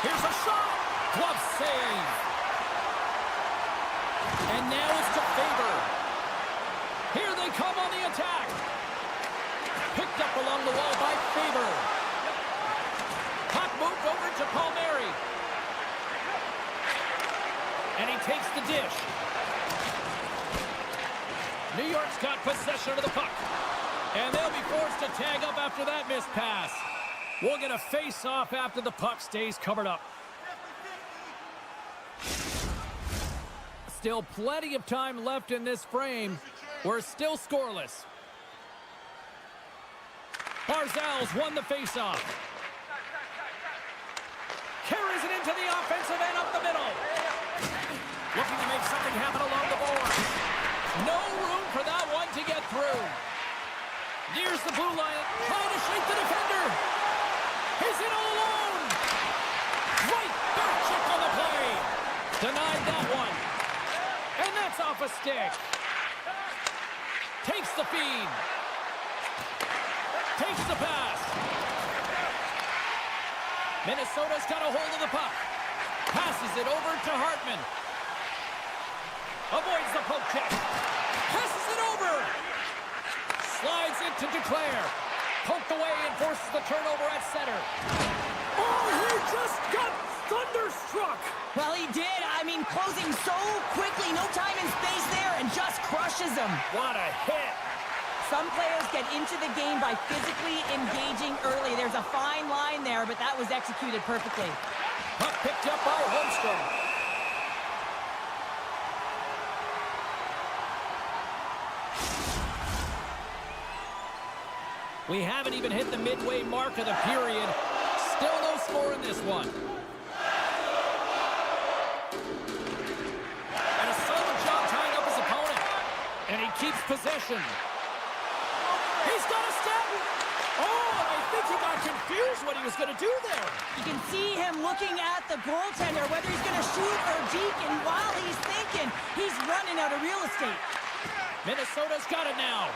Here's a shot. Glove save. And now it's to Faber. Here they come on the attack. Picked up along the wall by Faber. Puck moved over to Palmieri. And he takes the dish. New York's got possession of the puck. And they'll be forced to tag up after that missed pass. We'll get a face-off after the puck stays covered up. Still plenty of time left in this frame. We're still scoreless. Barzal's won the face-off. Carries it into the offensive end up the middle. Looking to make something happen along the board. No room for that one to get through. Nears the blue line, trying to shake the defender. He's in all alone. Right back check on the play. Denied that one. And that's off a stick. Takes the feed. Takes the pass. Minnesota's got a hold of the puck. Passes it over to Hartman. Avoids the poke check. Passes it over. Slides it to Duclair. Poked away and forces the turnover at center. Oh, he just got thunderstruck. Well, he did. I mean, closing so quickly. No time and space there, and just crushes him. What a hit. Some players get into the game by physically engaging early. There's a fine line there, but that was executed perfectly. Puck picked up by Holmstrom. We haven't even hit the midway mark of the period. Still no score in this one. And a solid job tying up his opponent. And he keeps possession. He's got a step. Oh, I think he got confused what he was going to do there. You can see him looking at the goaltender, whether he's going to shoot or deke, and while he's thinking, he's running out of real estate. Minnesota's got it now.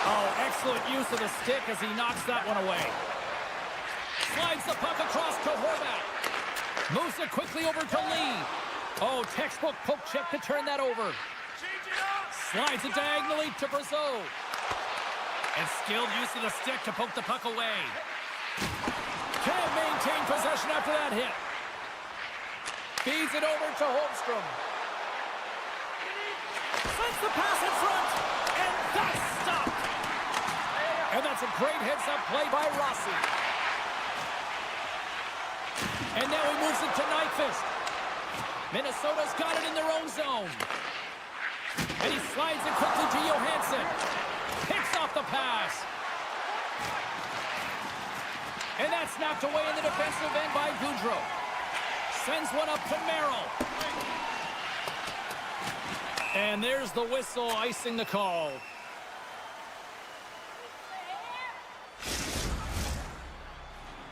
Oh, excellent use of the stick as he knocks that one away. Slides the puck across to Horvat. Moves it quickly over to Lee. Oh, textbook poke check to turn that over. Slides it diagonally to Brazeau. And skilled use of the stick to poke the puck away. Can't maintain possession after that hit. Feeds it over to Holmstrom. Sends the pass in front. And that's stopped. And that's a great heads-up play by Rossi. And now he moves it to Nyquist. Minnesota's got it in their own zone. And he slides it quickly to Johansson. Picks off the pass. And that's knocked away in the defensive end by Goudreau. Sends one up to Merrill. And there's the whistle icing the call.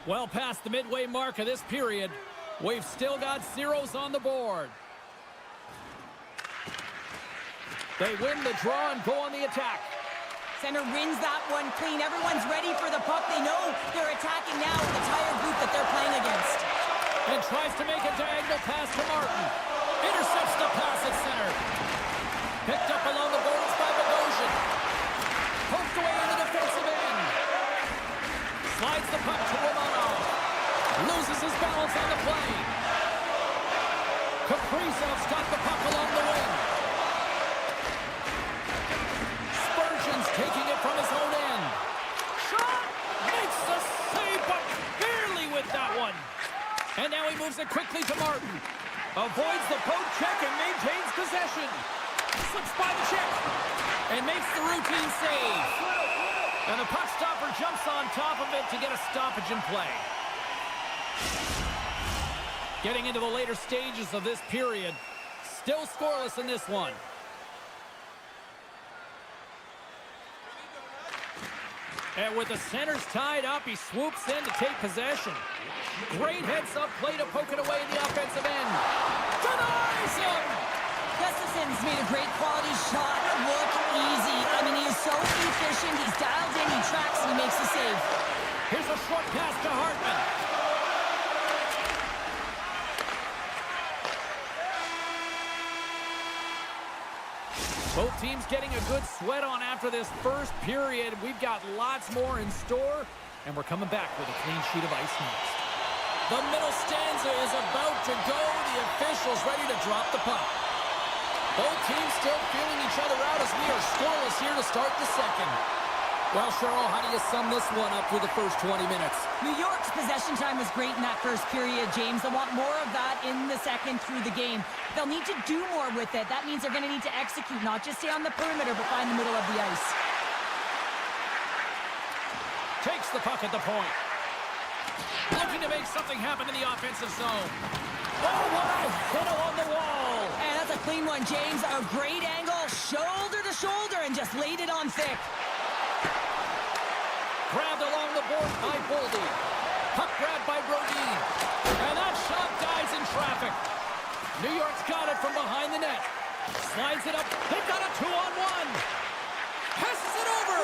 Well past the midway mark of this period, we've still got zeros on the board. They win the draw and go on the attack. Center wins that one clean. Everyone's ready for the puck. They know they're attacking now with the tired group that they're playing against. And tries to make a diagonal pass to Martin. Intercepts the pass at center. Picked up along the boards by Bogosian. Poked away in the defensive end. Slides the puck to Romanov. Loses his balance on the play. Kaprizov's got the puck along the wing. Spurgeon's taking it from his own end. Shot! Makes the save, but barely with that one. And now he moves it quickly to Martin. Avoids the poke check and maintains possession. Slips by the check. And makes the routine save. And the puck stopper jumps on top of it to get a stoppage in play. Getting into the later stages of this period. Still scoreless in this one. And with the centers tied up, he swoops in to take possession. Great heads-up play to poke it away in the offensive end. Denies him! Gustafson's made a great quality shot look easy. I mean, he is so efficient. He's dialed in, he tracks, and he makes the save. Here's a short pass to Hartman. Both teams getting a good sweat on after this first period. We've got lots more in store, and we're coming back with a clean sheet of ice next. The middle stanza is about to go. The officials ready to drop the puck. Both teams still feeling each other out as we are scoreless here to start the second. Well, Cheryl, how do you sum this one up through the first 20 minutes? New York's possession time was great in that first period, James. They'll want more of that in the second through the game. They'll need to do more with it. That means they're going to need to execute, not just stay on the perimeter, but find the middle of the ice. Takes the puck at the point. Looking to make something happen in the offensive zone. Oh, what a hit along the wall. And that's a clean one, James. A great angle, shoulder to shoulder, and just laid it on thick. Grabbed along the board by Boldy. Puck grabbed by Brodin. And that shot dies in traffic. New York's got it from behind the net. Slides it up. They've got a 2-on-1. Passes it over.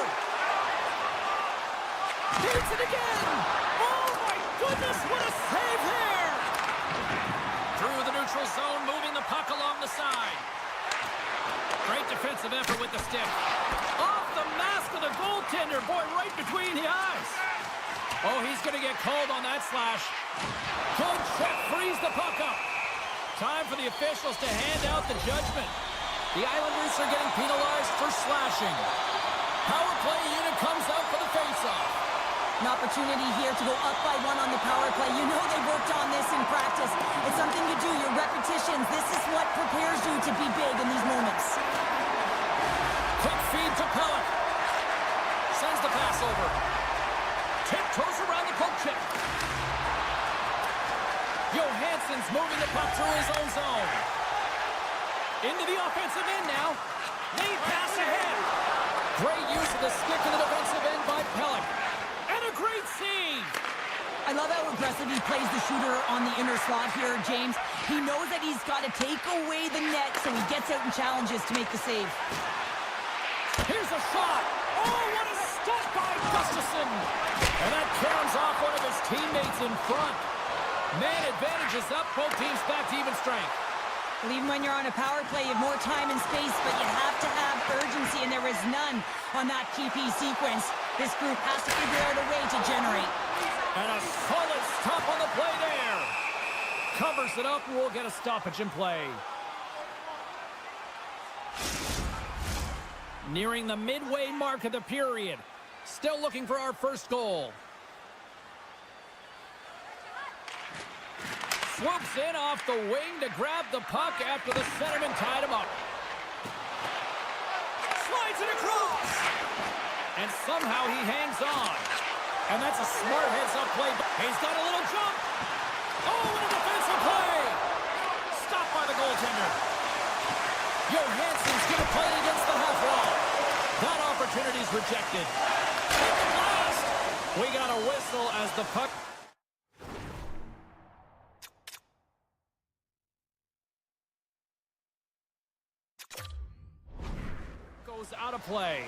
Beats it again. Oh, my goodness, what a save there. Through the neutral zone, moving the puck along the side. Great defensive effort with the stick. Off the mask of the goaltender. Boy, right between the eyes. Oh, he's going to get called on that slash. Good check, frees the puck up. Time for the officials to hand out the judgment. The Islanders are getting penalized for slashing. Power play unit comes out for the faceoff. An opportunity here to go up by 1 on the power play. You know they worked on this in practice. It's something you do, your repetitions. This is what prepares you to be big in these moments. Quick feed to Pellet. Sends the pass over. Tiptoes around the poke check. Johansson's moving the puck through his own zone. Into the offensive end now. Lead pass ahead. Great use of the stick in the defensive end by Pellet. And a great save. I love how aggressive he plays the shooter on the inner slot here, James. He knows that he's got to take away the net, so he gets out and challenges to make the save. Here's a shot. Oh, what a stop by Gustafsson. And that caroms off one of his teammates in front. Man advantage is up. Both teams back to even strength. Well, even when you're on a power play, you have more time and space, but you have to have urgency, and there is none on that PP sequence. This group has to figure out a way to generate. And a solid stop on the play there. Covers it up, and we'll get a stoppage in play. Nearing the midway mark of the period. Still looking for our first goal. Swoops in off the wing to grab the puck after the centerman tied him up. Slides it across. And somehow he hangs on. And that's a smart heads-up play. He's got a little jump. Oh, and a defensive play. Stopped by the goaltender. Johansson's going to play against the half wall. That opportunity's rejected. At last, we got a whistle as the puck goes out of play.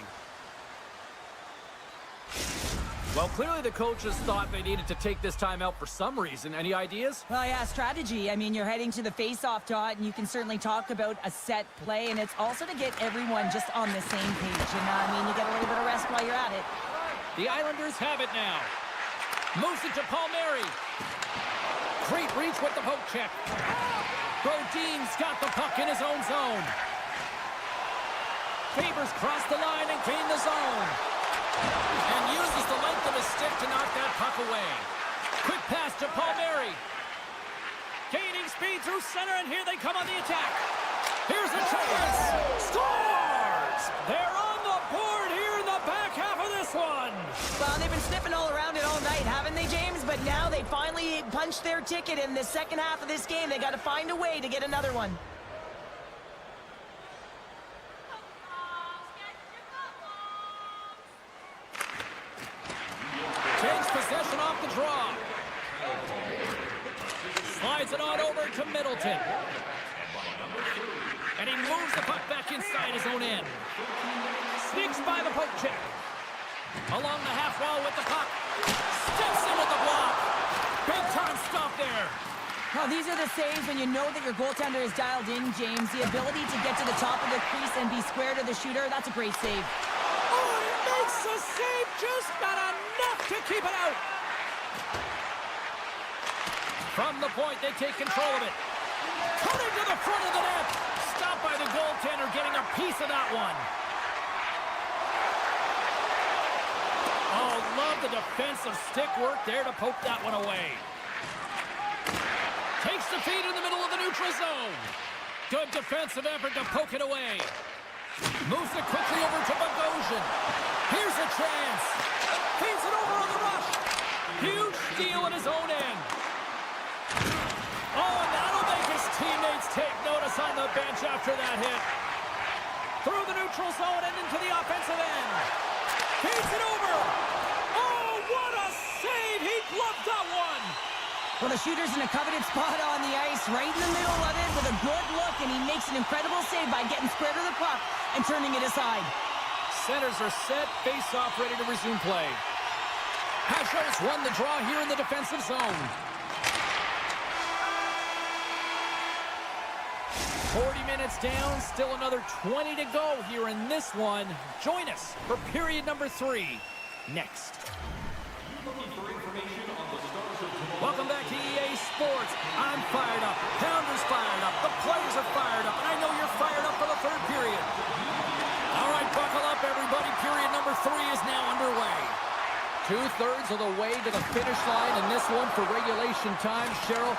Well, clearly the coaches thought they needed to take this time out for some reason. Any ideas? Well, yeah, strategy. I mean, you're heading to the face-off dot, and you can certainly talk about a set play, and it's also to get everyone just on the same page. And, I mean, you get a little bit of rest while you're at it. The Islanders have it now. Moves it to Palmieri. Great reach with the poke check. Brodin's got the puck in his own zone. Favors cross the line and gain the zone. And uses the length of his stick to knock that puck away. Quick pass to Palmieri. Gaining speed through center, and here they come on the attack. Here's a chance. Scores! They're on the board here in the back half of this one. Well, they've been sniffing all around it all night, haven't they, James? But now they finally punched their ticket in the second half of this game. They got to find a way to get another one. Takes possession off the draw. Slides it on over to Middleton. And he moves the puck back inside his own end. Sneaks by the poke check. Along the half wall with the puck. Steps in with the block. Big time stop there. Well, these are the saves when you know that your goaltender is dialed in, James. The ability to get to the top of the crease and be square to the shooter, that's a great save. Oh, he makes the save, just not enough to keep it out. From the point, they take control of it. Coming to the front of the net. Stopped by the goaltender, getting a piece of that one. Oh, love the defensive stick work there to poke that one away. Takes the feed in the middle of the neutral zone. Good defensive effort to poke it away. Moves it quickly over to Bogosian. Here's a chance. Feeds it over on the rush. Huge steal in his own end. Oh, and that'll make his teammates take notice on the bench after that hit. Through the neutral zone and into the offensive end. Feeds it over. Oh, what a save. He gloved that one. Well, the shooter's in a coveted spot on the ice, right in the middle of it with a good look, and he makes an incredible save by getting square to the puck and turning it aside. Centers are set, face-off ready to resume play. Hasho's won the draw here in the defensive zone. 40 minutes down, still another 20 to go here in this one. Join us for period number 3 next. Welcome back to EA Sports. I'm fired up. Pounder's fired up. The players are fired up. And I know you're fired up for the third period. All right, buckle up, everybody. Period number 3 is now underway. 2/3 of the way to the finish line in this one for regulation time. Cheryl,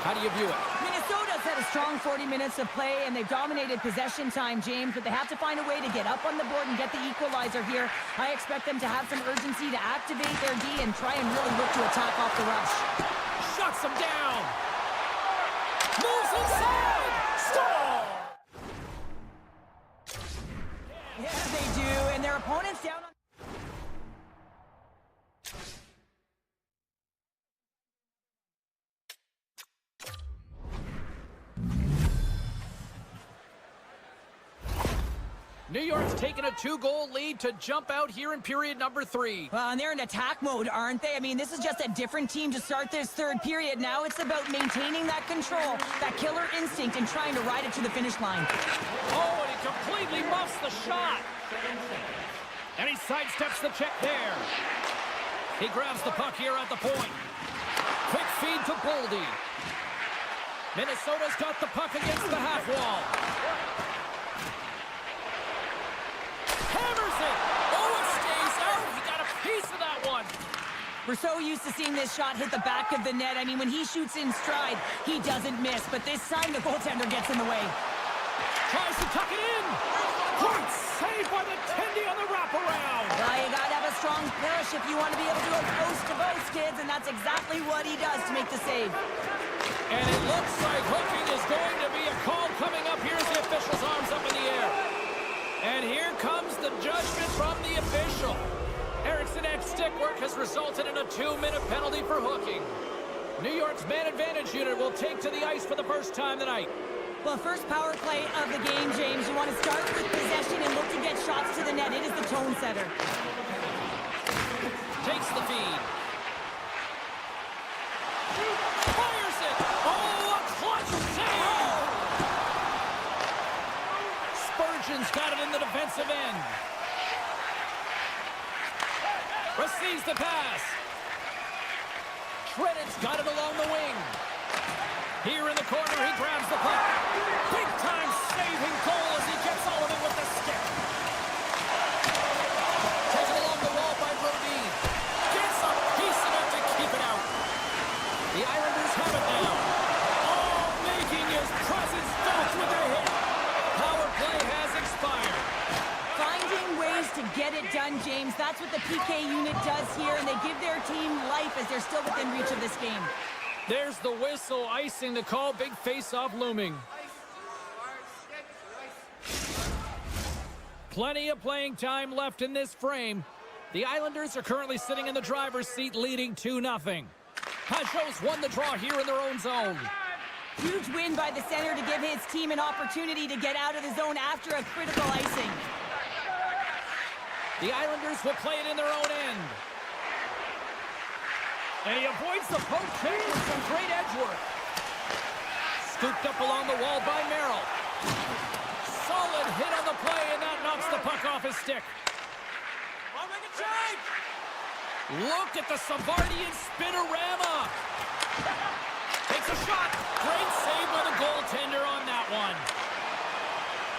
how do you view it? Minnesota's had a strong 40 minutes of play, and they've dominated possession time, James, but they have to find a way to get up on the board and get the equalizer here. I expect them to have some urgency to activate their D and try and really look to attack off the rush. Shuts him down. Moves inside. Stall. Yeah, they do, and their opponent's down on... New York's taken a 2-goal lead to jump out here in period number 3. Well, and they're in attack mode, aren't they? I mean, this is just a different team to start this third period. Now it's about maintaining that control, that killer instinct, and trying to ride it to the finish line. Oh, and he completely muffs the shot. And he sidesteps the check there. He grabs the puck here at the point. Quick feed to Boldy. Minnesota's got the puck against the half wall. Hammers it. Oh, it stays out. He got a piece of that one. We're so used to seeing this shot hit the back of the net. I mean, when he shoots in stride, he doesn't miss. But this time, the goaltender gets in the way. Tries to tuck it in. Great save by the Tendy on the wraparound. Well, you got to have a strong push if you want to be able to go coast-to-coast, kids, and that's exactly what he does to make the save. And it looks like hooking is going to be a call coming up. Here's the official's arms up in the air. And here comes the judgment from the official. Eriksson's stick work has resulted in a 2-minute penalty for hooking. New York's man advantage unit will take to the ice for the first time tonight. Well, first power play of the game, James. You want to start with possession and look to get shots to the net. It is the tone setter. Takes the feed. Fires it. Oh, a clutch save. Spurgeon's got it in the defensive end. Receives the pass. Shredded's got it along the wing. Here in the corner, he grabs the puck. Big-time saving goal as he gets all of it with the stick. Taken along the wall by Brodin. Gets a piece of it to keep it out. The Islanders have it now. Oh, making his presence felt with a hit. Power play has expired. Finding ways to get it done, James. That's what the PK unit does here, and they give their team life as they're still within reach of this game. There's the whistle, icing the call. Big face-off looming. Plenty of playing time left in this frame. The Islanders are currently sitting in the driver's seat, leading 2-0. Hasho's won the draw here in their own zone. Huge win by the center to give his team an opportunity to get out of the zone after a critical icing. The Islanders will play it in their own end. And he avoids the poke check with some great edge work. Scooped up along the wall by Merrill. Solid hit on the play, and that knocks the puck off his stick. Look at the Savardian spinorama. Takes a shot. Great save by the goaltender on that one.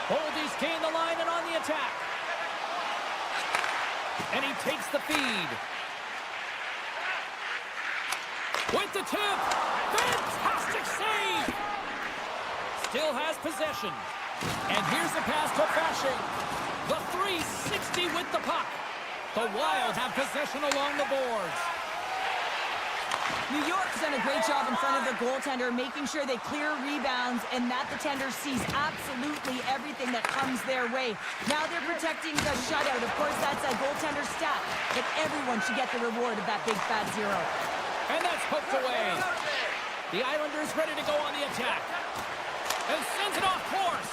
Boldy's gained the line and on the attack. And he takes the feed. With the tip. Fantastic save. Still has possession. And here's the pass to Fasching. The 360 with the puck. The Wild have possession along the boards. New York's done a great job in front of their goaltender, making sure they clear rebounds and that the tender sees absolutely everything that comes their way. Now they're protecting the shutout. Of course, that's a goaltender stat, but everyone should get the reward of that big fat zero. And that's poked away. The Islanders ready to go on the attack. And sends it off course.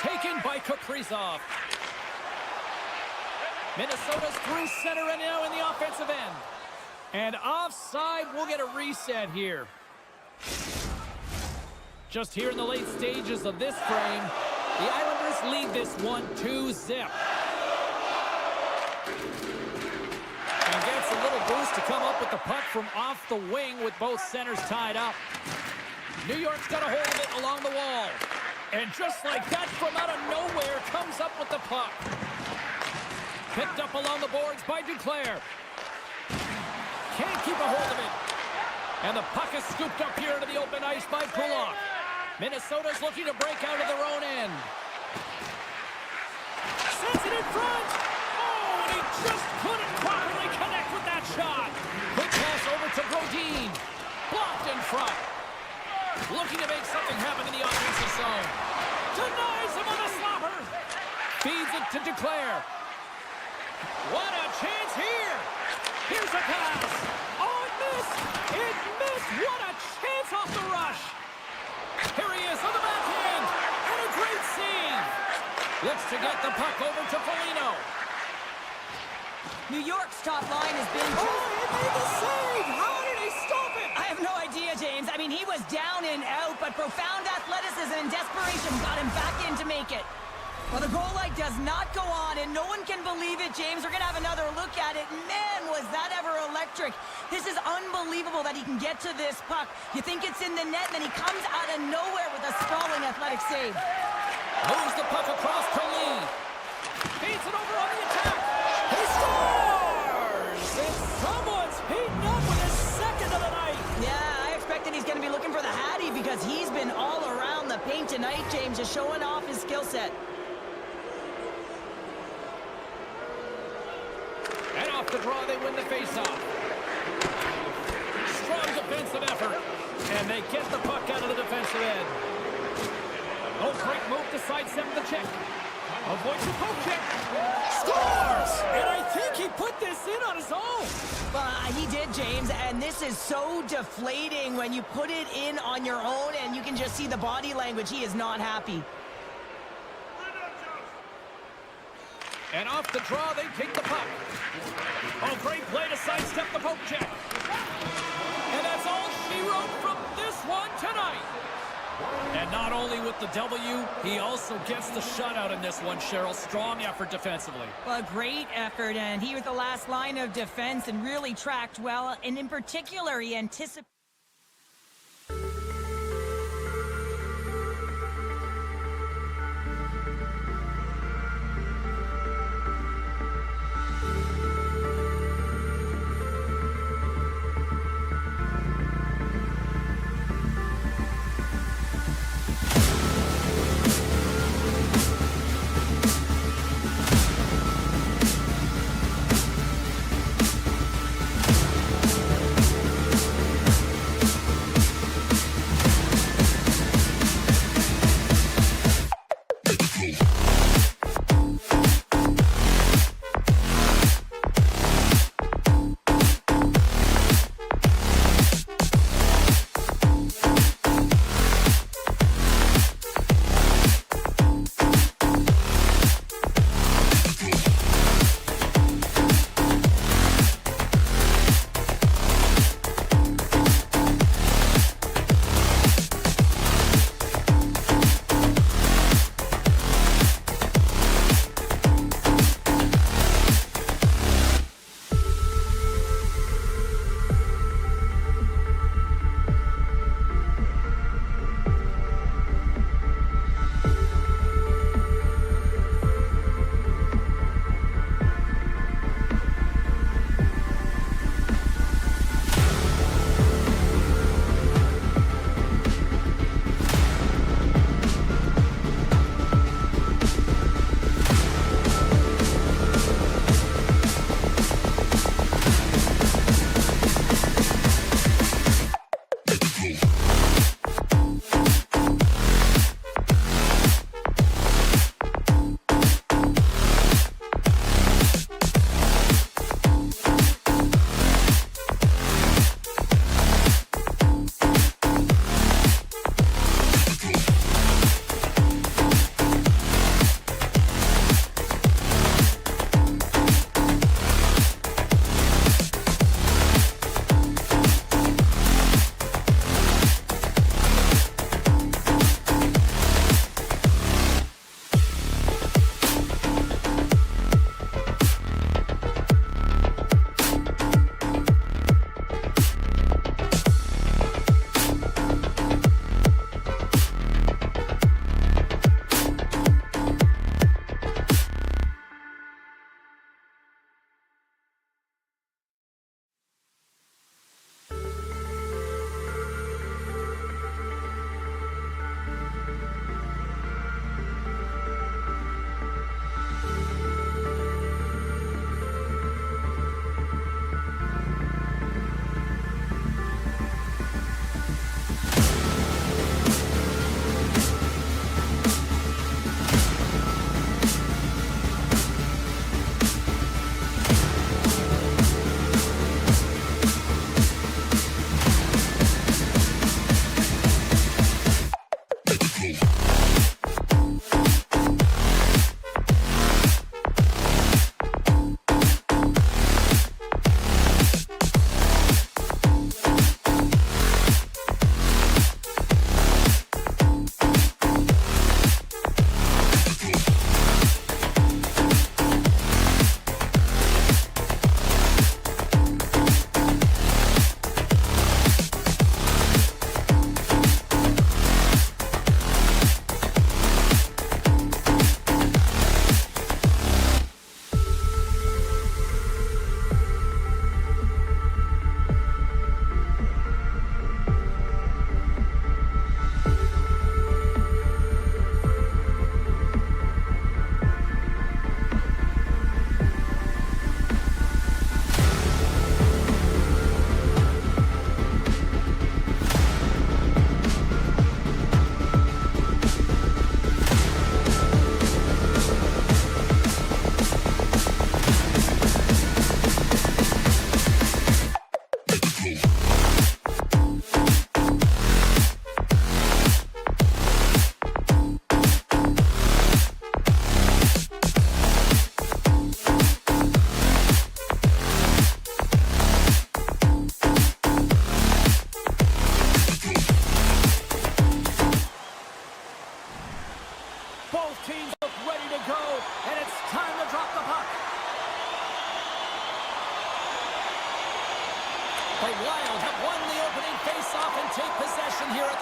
Taken by Kaprizov. Minnesota's through center and now in the offensive end. And offside, we'll get a reset here. Just here in the late stages of this frame, the Islanders lead this one 2-0. And gets a little boost to come up with the puck from off the wing with both centers tied up. New York's got a hold of it along the wall. And just like that, from out of nowhere, comes up with the puck. Picked up along the boards by Duclair. Can't keep a hold of it. And the puck is scooped up here into the open ice by Kulak. Minnesota's looking to break out of their own end. Sends it in front. Oh, and he just couldn't properly connect with that shot. Quick pass over to Brodin. Blocked in front. Looking to make something happen in the offensive zone. Denies him on a slapper. Feeds it to Duclair. What a chance here. Here's a pass. Oh, it missed. It missed. What a chance off the rush. Here he is on the backhand. And a great save. Looks to get the puck over to Foligno. New York's top line has been... Oh, he made the save. How did he stop it? I have no idea, James. I mean, he was down and out, but profound athleticism and desperation got him back in to make it. Well, the goal light does not go on, and no one can believe it, James. We're going to have another look at it. Man, was that ever electric. This is unbelievable that he can get to this puck. You think it's in the net, and then he comes out of nowhere with a sprawling athletic save. Moves the puck across to Lee. Feeds it over on the attack. He scores! And someone's heating up with his second of the night. Yeah, I expect that he's going to be looking for the Hattie because he's been all around the paint tonight, James, just showing off his skill set. And off the draw, they win the faceoff. Strong defensive effort. And they get the puck out of the defensive end. Oh, great move to sidestep the check. Avoids the poke check. Scores! And I think he put this in on his own. He did, James, and this is so deflating when you put it in on your own and you can just see the body language. He is not happy. And off the draw, they take the puck. Oh, great play to sidestep the poke check. And that's all she wrote from this one tonight. And not only with the W, he also gets the shutout in this one, Cheryl. Strong effort defensively. Well, a great effort, and he was the last line of defense and really tracked well. And in particular, he anticipated...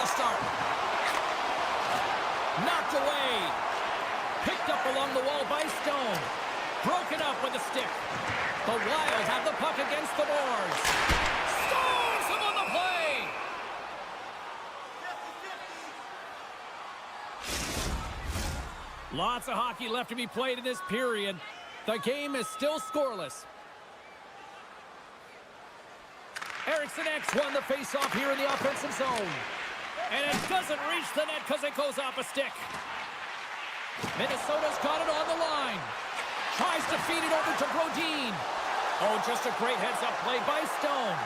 the start. Knocked away. Picked up along the wall by Stone. Broken up with a stick. The Wild have the puck against the boards. Scores him on the play. Lots of hockey left to be played in this period. The game is still scoreless. Eriksson X won the face-off here in the offensive zone. And it doesn't reach the net because it goes off a stick. Minnesota's got it on the line. Tries to feed it over to Brodin. Oh, just a great heads-up play by Stone.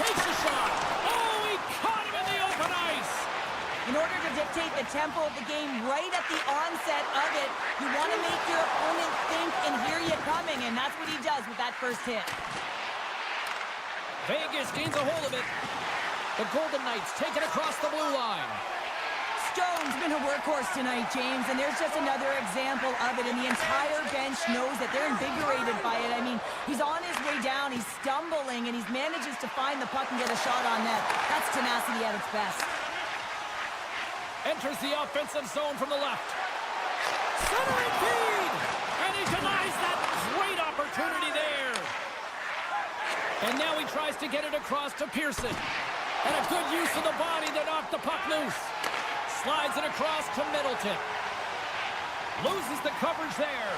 Takes a shot. Oh, he caught him in the open ice. In order to dictate the tempo of the game right at the onset of it, you want to make your opponent think and hear you coming, and that's what he does with that first hit. Vegas gains a hold of it. The Golden Knights take it across the blue line. Stone's been a workhorse tonight, James, and there's just another example of it, and the entire bench knows that they're invigorated by it. I mean, he's on his way down, he's stumbling, and he manages to find the puck and get a shot on net. That's tenacity at its best. Enters the offensive zone from the left. Centering feed! And he denies that great opportunity there. And now he tries to get it across to Pearson. And a good use of the body to knock the puck loose. Slides it across to Middleton. Loses the coverage there.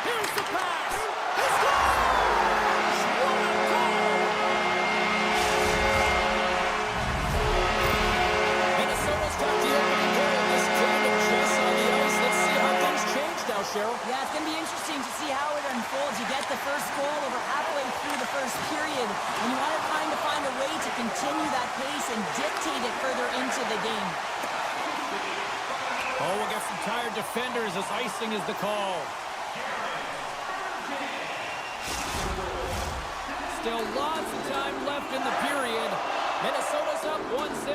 Here's the pass. He scores! What a goal! Minnesota's got the opening goal of this game of chess on the ice. Let's see how things change now, Cheryl. Yeah, it's going to be interesting to see how it unfolds. You get the first goal over halfway through the first period, and you want to find a way to continue that pace and dictate it further into the game. Oh, we'll get some tired defenders as icing is the call. Still lots of time left in the period. Minnesota's up 1-0.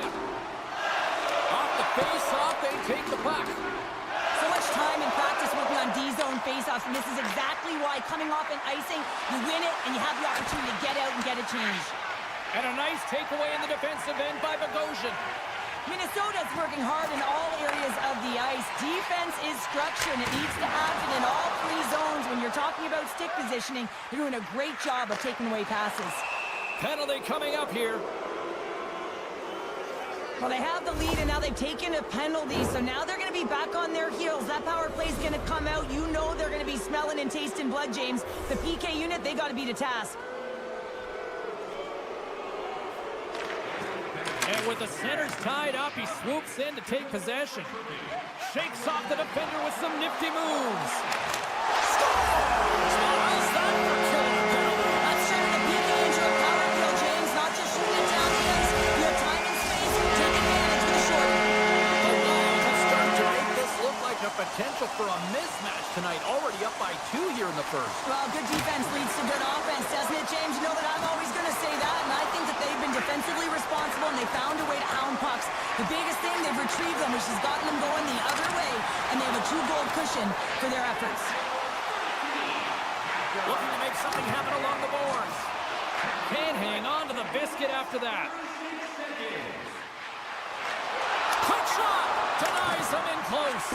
Off the face-off, they take the puck. So much time in practice working on D-zone face-offs, and this is exactly why coming off an icing, you win it, and you have the opportunity to get out and get a change. And a nice takeaway in the defensive end by Bogosian. Minnesota's working hard in all areas of the ice. Defense is structure, and it needs to happen in all three zones. When you're talking about stick positioning, you're doing a great job of taking away passes. Penalty coming up here. Well, they have the lead, and now they've taken a penalty, so now they're going to be back on their heels. That power play is going to come out. You know they're going to be smelling and tasting blood, James. The PK unit, they got to beat a task. And with the centers tied up, he swoops in to take possession. Shakes off the defender with some nifty moves. Scores! How's that for killing a penalty? That's turning the PK into a power kill, James. Not just shooting it down the ice. You have time and space. Take advantage of the shorty. The Wild have started to make this look like a potential for a mismatch tonight. Already up by 2 here in the first. Well, good defense leads to good offense, doesn't it, James? You know that I'm always going to say that, and I think that they've been defensively responsible, and they found a way to hound pucks. The biggest thing, they've retrieved them, which has gotten them going the other way, and they have a 2-goal cushion for their efforts. Looking to make something happen along the boards. Can't hang on to the biscuit after that. Quick shot! Denies him in close.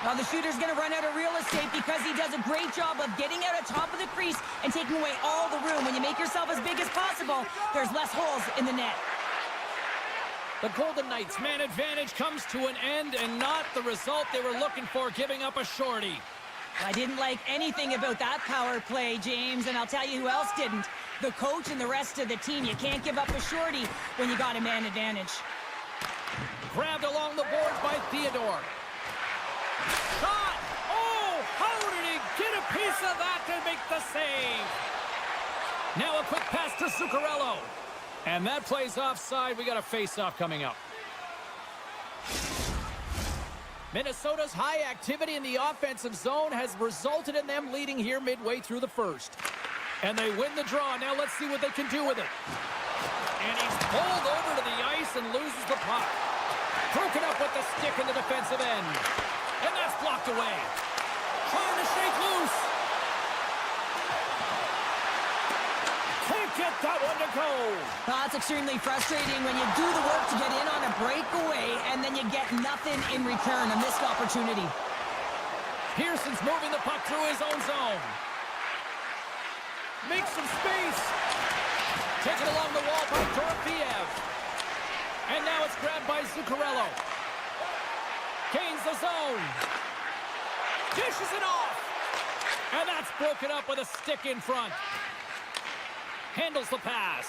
Well, the shooter's going to run out of real estate because he does a great job of getting out at top of the crease and taking away all the room. When you make yourself as big as possible, there's less holes in the net. The Golden Knights' man advantage comes to an end, and not the result they were looking for, giving up a shorty. I didn't like anything about that power play, James, and I'll tell you who else didn't. The coach and the rest of the team. You can't give up a shorty when you got a man advantage. Grabbed along the boards by Theodore. Shot! Oh, how did he get a piece of that to make the save? Now a quick pass to Zuccarello. And that plays offside. We got a face-off coming up. Minnesota's high activity in the offensive zone has resulted in them leading here midway through the first. And they win the draw. Now let's see what they can do with it. And he's pulled over to the ice and loses the puck. Broken up with the stick in the defensive end. And that's blocked away. Trying to shake loose. Can't get that one to go. That's extremely frustrating when you do the work to get in on a breakaway and then you get nothing in return. A missed opportunity. Pearson's moving the puck through his own zone. Makes some space. Taken along the wall by Dorofeev. And now it's grabbed by Zuccarello. Gains the zone. Dishes it off. And that's broken up with a stick in front. Handles the pass.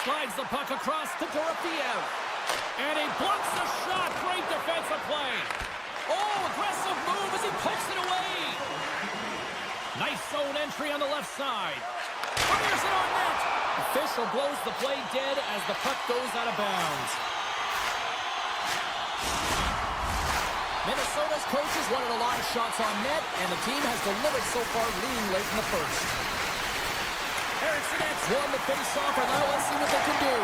Slides the puck across to Dorofeev. And he blocks the shot. Great defensive play. Oh, aggressive move as he pokes it away. Nice zone entry on the left side. Fires it on net. Official blows the play dead as the puck goes out of bounds. Minnesota's coaches wanted a lot of shots on net, and the team has delivered so far, leading late in the first. Ericsson's won the face-off, and now let's see what they can do.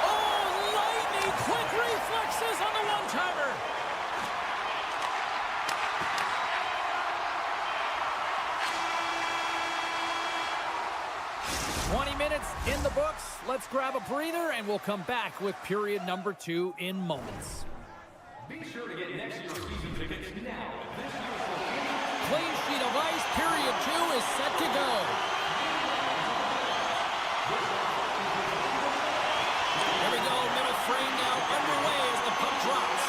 Oh, lightning quick reflexes on the one-timer. Minutes in the books. Let's grab a breather, and we'll come back with period number 2 in moments. Be sure to get next year's season tickets now. Clean sheet of ice. Period 2 is set to go. Here we go. Middle frame now underway as the puck drops.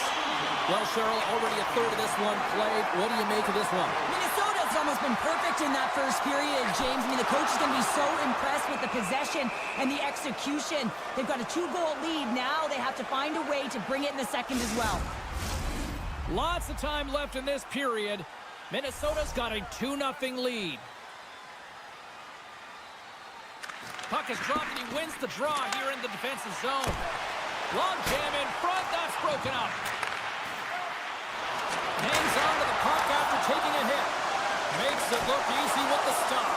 Well, Cheryl, already a third of this one played. What do you make of this one? Minnesota's almost been perfect in that first period, James. I mean, the coach is going to be so impressed with the possession and the execution. They've got a 2-goal lead. Now they have to find a way to bring it in the second as well. Lots of time left in this period. Minnesota's got a 2-0 lead. Puck is dropped and he wins the draw here in the defensive zone. Long jam in front. That's broken up. Hangs on to the puck after taking a hit. Makes it look easy with the stop.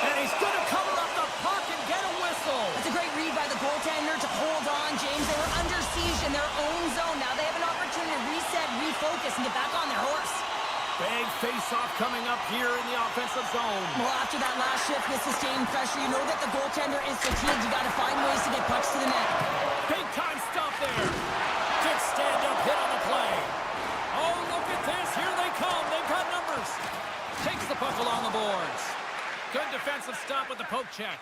And he's going to cover up the puck and get a whistle. That's a great read by the goaltender to hold on, James. They were under siege in their own zone. Now they have an opportunity to reset, refocus, and get back on their horse. Big face-off coming up here in the offensive zone. Well, after that last shift with sustained pressure, you know that the goaltender is fatigued. You got to find ways to get pucks to the net. Big time stop there. Good stand-up hit on the play. Oh, look at this. Here they come. They've got numbers. Takes the puck along the boards. Good defensive stop with the poke check.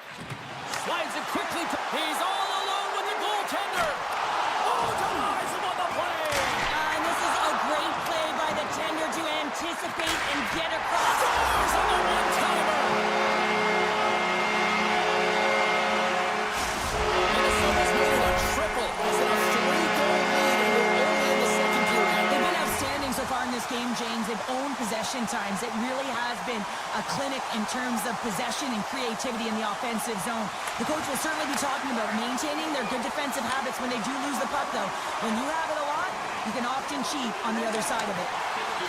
Slides it quickly. He's all alone with the goaltender. Oh, denies him on the play. And this is a great play by the tender to anticipate and get across. Scores on the one-timer. Minnesota's moving on triple. Is it a 3-goal lead and we're only in the second period? They've been outstanding so far in this game, James. They've owned possession times. It really has been a clinic in terms of possession and creativity in the offensive zone. The coach will certainly be talking about maintaining their good defensive habits when they do lose the puck, though. When you have it a lot, you can often cheat on the other side of it.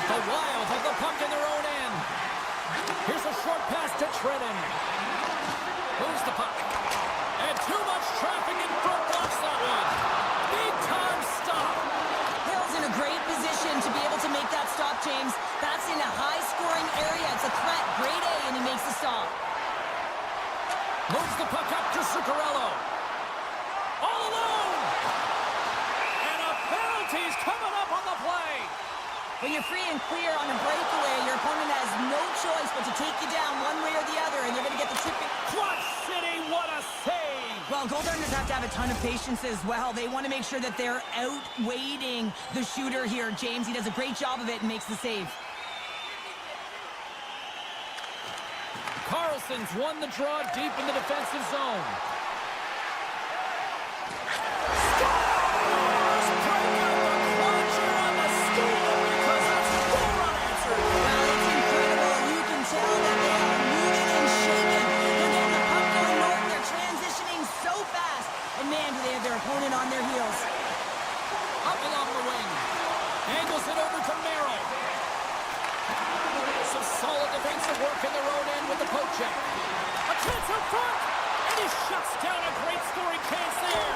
The Wild have the puck in their own end. Here's a short pass to Trenton. Moves the puck. And too much traffic in front blocks that one. Big time stop. Hill's in a great position to be able to make that stop, James. That's in a high-scoring area. It's a threat. Grade A, and he makes the stop. Moves the puck up to Zuccarello. All alone. And a penalty's coming up on the play. When you're free and clear on a breakaway, your opponent has no choice but to take you down one way or the other, and you're going to get the tipping. Clutch City, what a save. Well, goaltenders have to have a ton of patience as well. They want to make sure that they're outweighting the shooter here. James, he does a great job of it and makes the save. Carlson's won the draw deep in the defensive zone. Scores! Break out the clutcher on the steal because that's full unanswered. Well, it's incredible. You can tell that they are moving and shaking. They're getting the puck going north. They're transitioning so fast. And man, do they have their opponent on their heels. Up along the wing. Angles it over to Merrill. Some solid defensive work in their own end with the poke check. A chance up front. And he shuts down a great scoring chance there.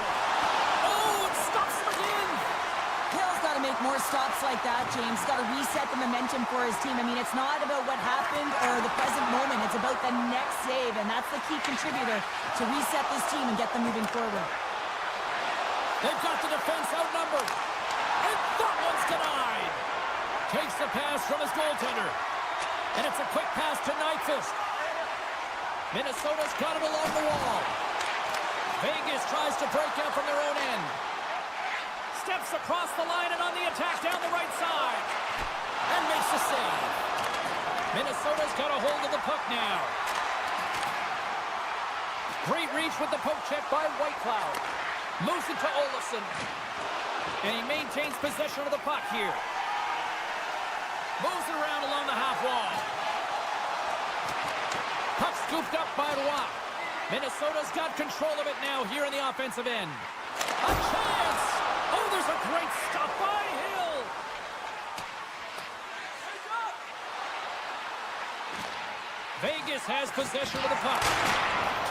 Oh, it stops him again. Hill's got to make more stops like that, James, he's got to reset the momentum for his team. I mean, it's not about what happened or the present moment. It's about the next save, and that's the key contributor to reset this team and get them moving forward. They've got the defense outnumbered. And that one's denied. Takes the pass from his goaltender. And it's a quick pass to Nyquist. Minnesota's got it along the wall. Vegas tries to break out from their own end. Steps across the line and on the attack down the right side. And makes the save. Minnesota's got a hold of the puck now. Great reach with the poke check by Whitecloud. Moves it to Olofsson. And he maintains possession of the puck here. Moves it around along the half wall. Puck scooped up by Roy. Minnesota's got control of it now here in the offensive end. A chance! Oh, there's a great stop by Hill! Vegas has possession of the puck.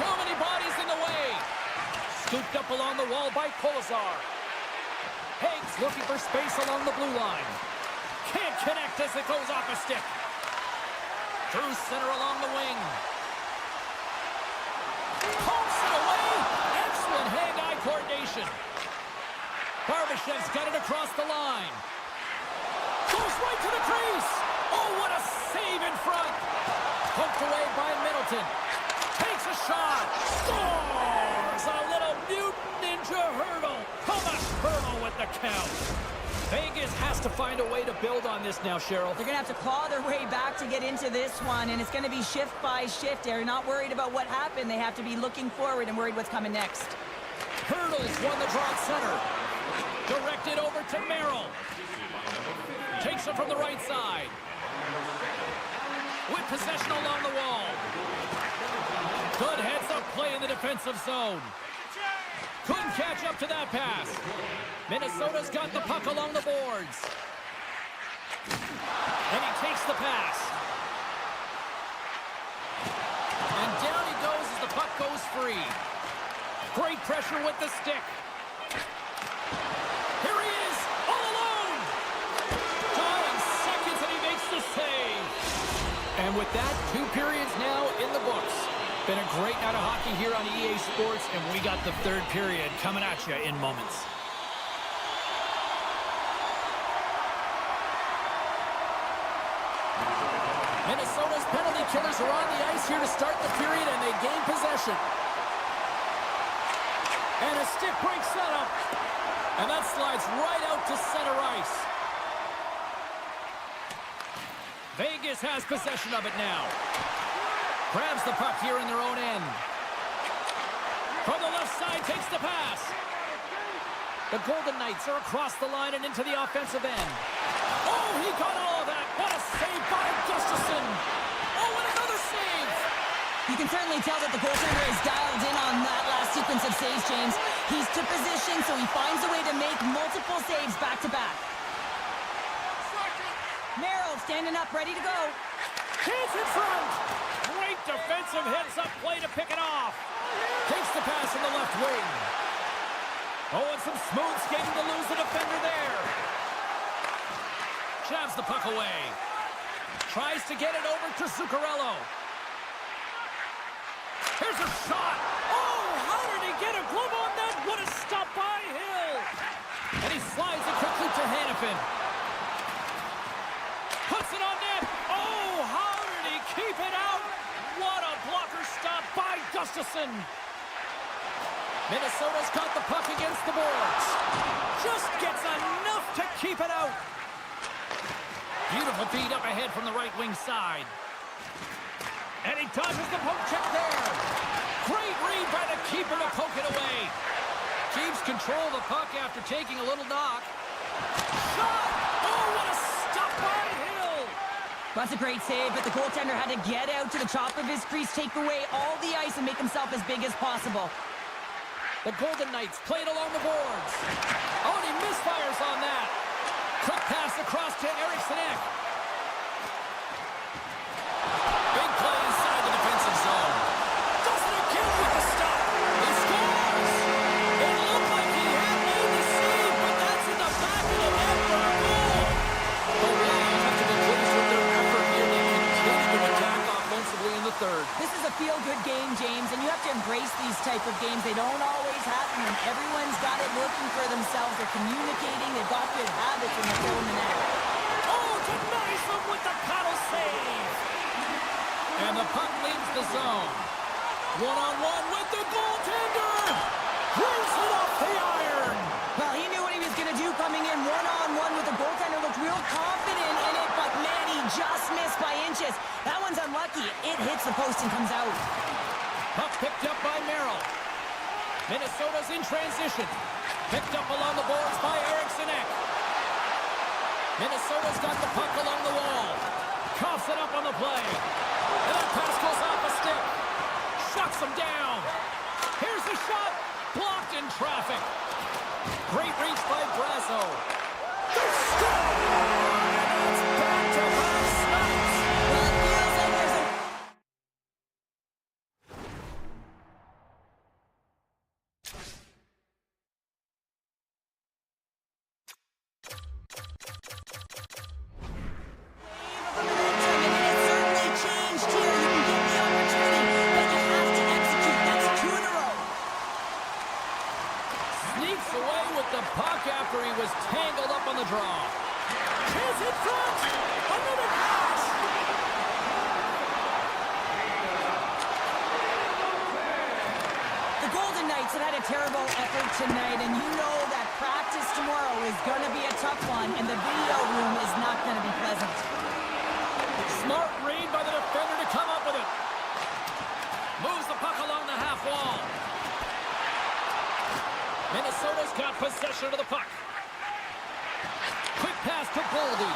Too many bodies in the way. Scooped up along the wall by Kolazar. Hague's looking for space along the blue line. Can't connect as it goes off a stick. Through center along the wing. Pumps it away. Excellent hand-eye coordination. Barbashev's got it across the line. Goes right to the crease. Oh, what a save in front. Poked away by Middleton. Takes a shot. Scores! A little mutant ninja hurdle. Thomas Hurdle with the count. Vegas has to find a way to build on this now, Cheryl. They're going to have to claw their way back to get into this one, and it's going to be shift by shift. They're not worried about what happened. They have to be looking forward and worried what's coming next. Hurdles won the draw at center. Directed over to Merrill. Takes it from the right side. With possession along the wall. Good heads-up play in the defensive zone. Couldn't catch up to that pass. Minnesota's got the puck along the boards. And he takes the pass. And down he goes as the puck goes free. Great pressure with the stick. Here he is, all alone. Dying seconds and he makes the save. And with that, 2 periods now in the books. Been a great night of hockey here on EA Sports, and we got the 3rd period coming at you in moments. Minnesota's penalty killers are on the ice here to start the period, and they gain possession. And a stick break setup. And that slides right out to center ice. Vegas has possession of it now. Grabs the puck here in their own end. From the left side, takes the pass. The Golden Knights are across the line and into the offensive end. Oh, he got all of that. What a save by Gustafsson. Oh, and another save. You can certainly tell that the goaltender is dialed in on that last sequence of saves, James. He's to position, so he finds a way to make multiple saves back-to-back. Merrill standing up, ready to go. Chance in front. Great defensive heads-up play to pick it off. Takes the pass in the left wing. Oh, and some smooth skating to lose the defender there. Jabs the puck away. Tries to get it over to Zuccarello. Here's a shot. Oh, how did he get a glove on that? What a stop by Hill. And he slides it quickly to Hannafin. Puts it on net. Oh, how did he keep it out? What a blocker stop by Gustafsson. Minnesota's got the puck against the boards. Just gets enough to keep it out. Beautiful feed up ahead from the right wing side. And he dodges the poke check there. Great read by the keeper to poke it away. Keeps control of the puck after taking a little knock. Shot! Oh, what a stop by Hill! That's a great save, but the goaltender had to get out to the top of his crease, take away all the ice, and make himself as big as possible. The Golden Knights played along the boards. Oh, and he misfires on that. Quick pass across to Eriksson Ek. Big play inside the defensive zone. Does it again with the stop. He scores. It looked like he had made the save, but that's in the back of the net for a goal. got it working for themselves. They're communicating. They've got good habits when they're throwing the net. Oh, denies them with the paddle save. And the puck leaves the zone. One-on-one with the goaltender. Brings it off the iron. Well, he knew what he was going to do coming in one-on-one with the goaltender. Looked real confident in it, but man, he just missed by inches. That one's unlucky. It hits the post and comes out. Puck picked up by Merrill. Minnesota's in transition. Picked up along the boards by Eriksson. Minnesota's got the puck along the wall. Coughs it up on the play. And that pass goes off a stick. Shuts him down. Here's the shot. Blocked in traffic. Great reach by Brazo. The score! And it's back-to-back snaps. Well, it feels like there's a... Sneaks away with the puck after he was tangled up on the draw. Chance in front! Another pass! The Golden Knights have had a terrible effort tonight, and you know that practice tomorrow is going to be a tough one, and the video room is not going to be pleasant. Smart read by the defender to come up with it. Moves the puck along the half wall. Minnesota's got possession of the puck. Quick pass to Boldy.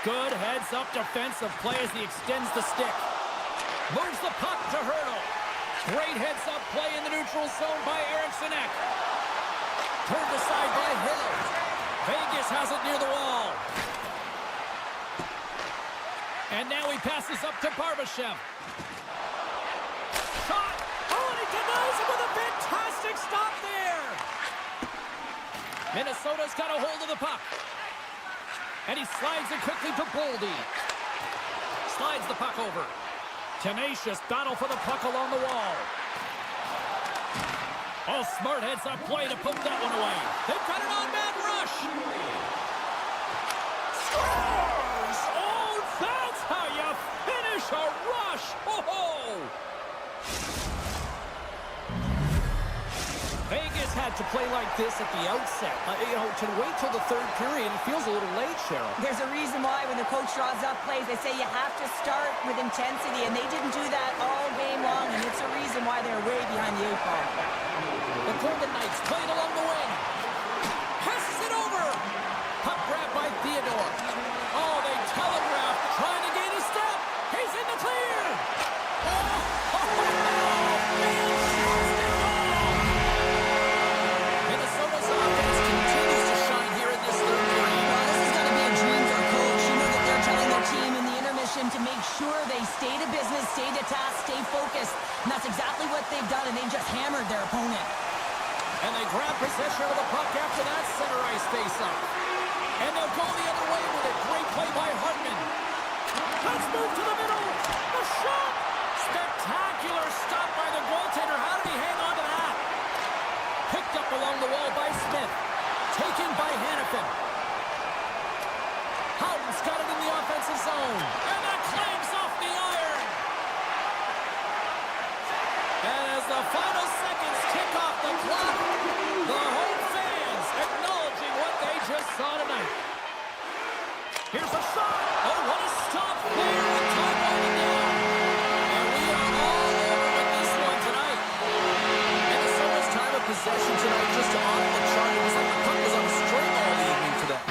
Good heads-up defensive play as he extends the stick. Moves the puck to Hurdle. Great heads-up play in the neutral zone by Eriksson. Turned aside by Hill. Vegas has it near the wall. And now he passes up to Barbashev. Shot! Oh, and he denies it with a fantastic stop there! Minnesota's got a hold of the puck. And he slides it quickly to Boldy. Slides the puck over. Tenacious battle for the puck along the wall. Oh, smart heads-up play to poke that one away. They've got an on-man rush. Scores! Oh, that's how you finish a rush! Oh-ho! Vegas had to play like this at the outset. To wait till the third period, it feels a little late, Cheryl. There's a reason why when the coach draws up plays, they say you have to start with intensity, and they didn't do that all game long, and it's a reason why they're way behind the 8 ball. The Golden Knights played along the wing. Passes it over. Puck grabbed by Theodore. Oh, they telegraphed, trying to gain a step. He's in the clear. Minnesota's offense continues to shine here in this third period. Well, this is going to be a dream for a coach. You know that they're telling their team in the intermission to make sure they stay to business, stay to task, stay focused. And that's exactly what they've done, and they just hammered their opponent. And they grab possession of the puck after that center ice face-up. And they'll go the other way with it. Great play by Hartman. Let's move to the middle. The shot. Spectacular stop by the goaltender. How did he hang on to that? Picked up along the wall by Smith. Taken by Hannafin. Houghton's got it in the offensive zone. And that clanks off the iron. And as the final seconds tick off the clock, the home fans acknowledging what they just saw tonight. Here's a shot. Oh, what a stop there with time winding down. And we are all over with this one tonight. Minnesota's time of possession tonight just off the chart. It was like the puck was on a string all evening today.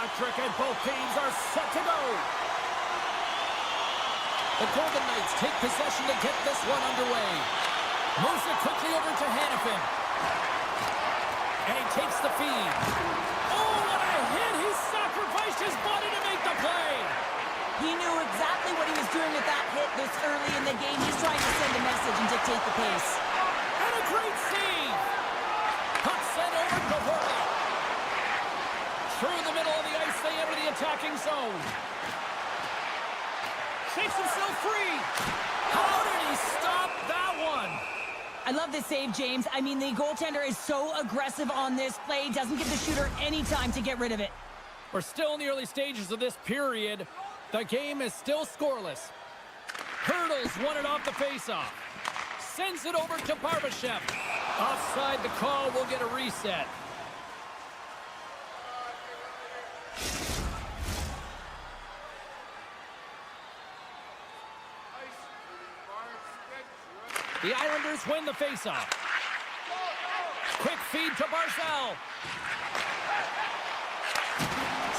electric, and both teams are set to go. The Golden Knights take possession to get this one underway. Moves it quickly over to Hannafin. And he takes the feed. Oh, what a hit! He sacrificed his body to make the play. He knew exactly what he was doing with that hit this early in the game. He's trying to send a message and dictate the pace. And a great save. Puck sent over to Horvath. Through the middle of the ice, they enter the attacking zone. Shakes himself free. How did he stop that one? I love this save, James. I mean, the goaltender is so aggressive on this play. Doesn't give the shooter any time to get rid of it. We're still in the early stages of this period. The game is still scoreless. Hurdles won it off the faceoff. Sends it over to Barbashev. Offside the call. Will get a reset. The Islanders win the faceoff. Quick feed to Barzal.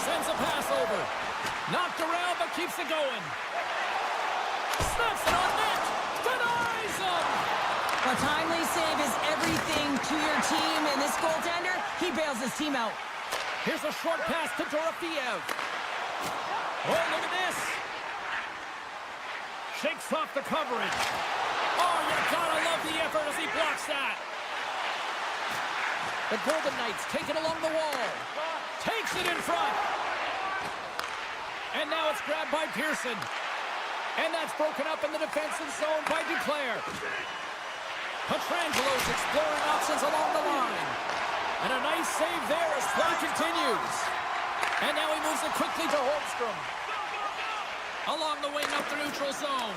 Sends a pass over. Knocked around, but keeps it going. Snaps it on net. Denies him. A timely save is everything to your team, and this goaltender, he bails his team out. Here's a short pass to Dorofeev. Oh, look at this. Shakes off the coverage. Oh, you gotta love the effort as he blocks that. The Golden Knights take it along the wall. Takes it in front. And now it's grabbed by Pearson. And that's broken up in the defensive zone by Duclair. Petrangelo's exploring options along the line. And a nice save there as play continues. And now he moves it quickly to Holmstrom. Along the wing up the neutral zone.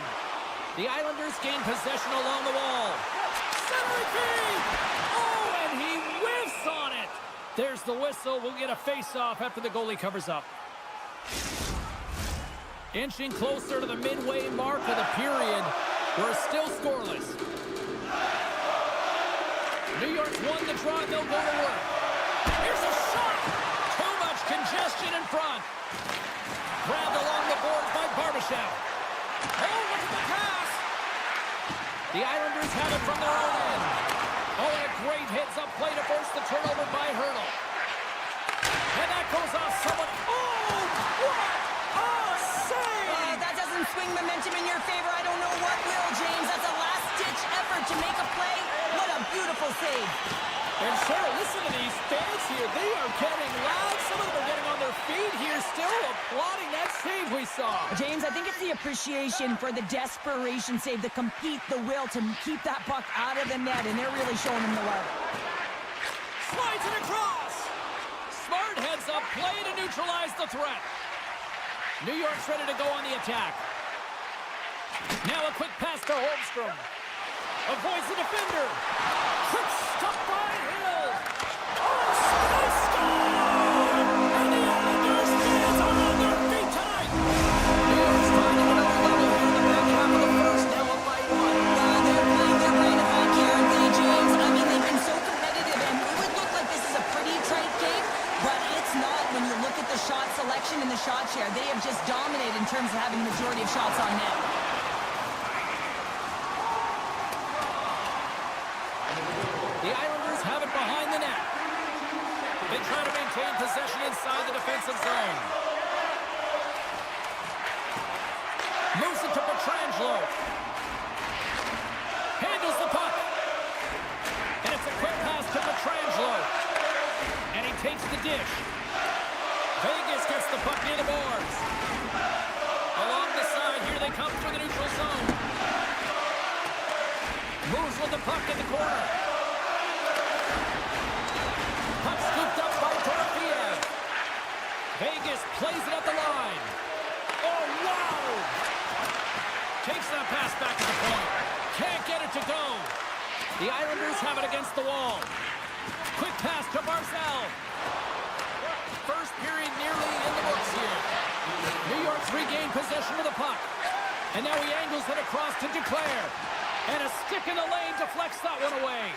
The Islanders gain possession along the wall. Centering feed! Oh, and he whiffs on it! There's the whistle. We'll get a face-off after the goalie covers up. Inching closer to the midway mark of the period. We're still scoreless. New York's won the draw, and they'll go to work. Here's a shot! Too much congestion in front. Grabbed along the boards by Barbashev. Oh, look at the pass! The Islanders have it from their own end. Oh, and a great hits-up play to force the turnover by Hurdle. And that goes off someone. Oh, what a save! That doesn't swing momentum in your favor. I don't know what will, James. That's a last-ditch effort to make a play. What a beautiful save. And Cheryl, listen to these fans here. They are getting loud. Some of them are getting on their feet here, still applauding that save we saw. James, I think it's the appreciation for the desperation save, the compete, the will to keep that puck out of the net, and they're really showing him the love. Slides it across. Smart heads up, play to neutralize the threat. New York's ready to go on the attack. Now a quick pass to Holmstrom. Avoids the defender. Quick stop by Hill. Oh, they score! And the Islanders fans are on their feet tonight. New York's finding another level here in the back half of the first. Now up by one. They're playing their brand of hockey, aren't they, James? I mean, they've been so competitive, and it would look like this is a pretty tight game, but it's not when you look at the shot selection and the shot share. They have just dominated in terms of having the majority of shots on net. The Islanders have it behind the net. They try to maintain possession inside the defensive zone. Moves it to Petrangelo. Handles the puck. And it's a quick pass to Petrangelo. And he takes the dish. Vegas gets the puck near the boards. Along the side, here they come through the neutral zone. Moves with the puck in the corner. Puck scooped up by Dorofeev. Vegas plays it up the line. Oh, wow! Takes that pass back to the point. Can't get it to go. The Islanders have it against the wall. Quick pass to Barzal. First period nearly in the books here. New York's regained possession of the puck. And now he angles it across to Duclair. And a stick in the lane deflects that one away.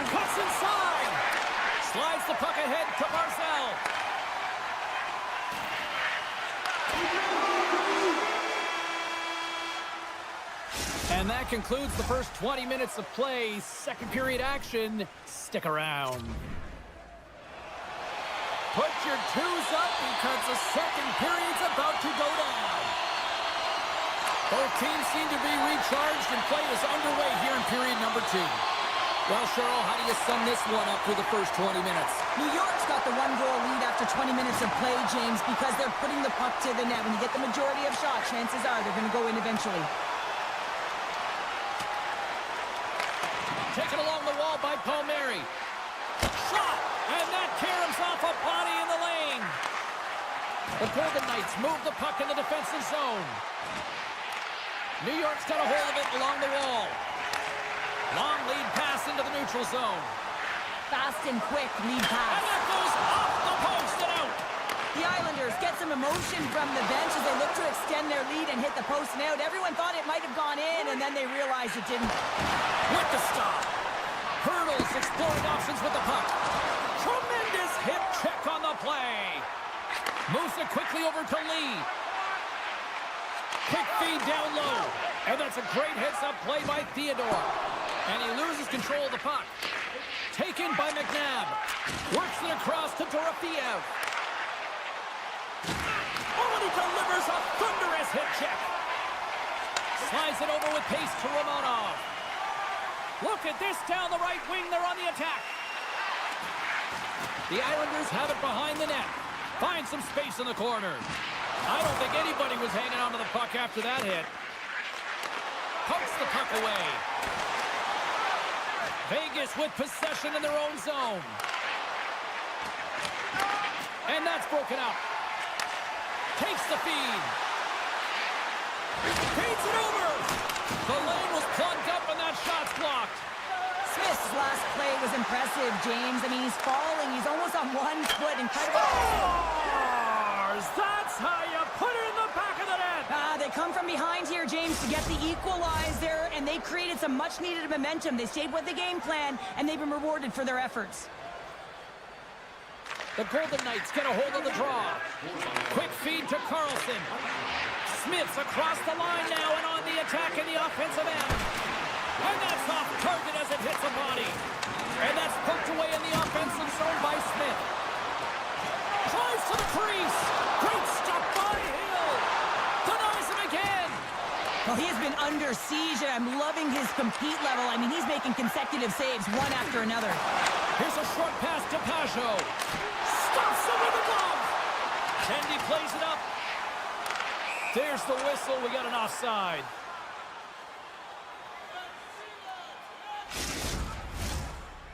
Cuts inside. Slides the puck ahead to Barzal. And that concludes the first 20 minutes of play. Second period action. Stick around. Put your twos up because the second period's about to go down. Both teams seem to be recharged and play is underway here in period number 2. Well, Cheryl, how do you sum this one up through the first 20 minutes? New York's got the one-goal lead after 20 minutes of play, James, because they're putting the puck to the net. When you get the majority of shots, chances are they're going to go in eventually. Taken along the wall by Palmieri. Shot! And that caroms off a body in the lane. The Golden Knights move the puck in the defensive zone. New York's got a hold of it along the wall. Long lead pass into the neutral zone. Fast and quick lead pass. And that goes off the post and out. The Islanders get some emotion from the bench as they look to extend their lead and hit the post and out. Everyone thought it might have gone in, and then they realized it didn't. With the stop. Hurdles exploring options with the puck. Tremendous hip check on the play. Moves it quickly over to Lee. Quick feed down low. And that's a great heads-up play by Theodore. And he loses control of the puck. Taken by McNabb. Works it across to Dorofeev. Oh, and he delivers a thunderous hip check. Slides it over with pace to Romanov. Look at this down the right wing. They're on the attack. The Islanders have it behind the net. Find some space in the corner. I don't think anybody was hanging on to the puck after that hit. Pokes the puck away. Vegas with possession in their own zone. And that's broken up. Takes the feed. Feeds it over. The lane was plugged up and that shot's blocked. Smith's last play was impressive, James. I mean, he's falling. He's almost on one foot. Incredible. Scores! That's how you put it in the back of the net. They come from behind here, James, to get the equalizer, and they created some much-needed momentum. They stayed with the game plan, and they've been rewarded for their efforts. The Golden Knights get a hold of the draw. Quick feed to Carlson. Smith's across the line now and on the attack in the offensive end. And that's off target as it hits a body. And that's poked away in the offensive zone by Smith. Drives to the crease. Great stop by Hill. Denies him again. Well, he has been under siege, and I'm loving his compete level. I mean, he's making consecutive saves, one after another. Here's a short pass to Pajot. Stops him with a glove. Kendi plays it up. There's the whistle. We got an offside.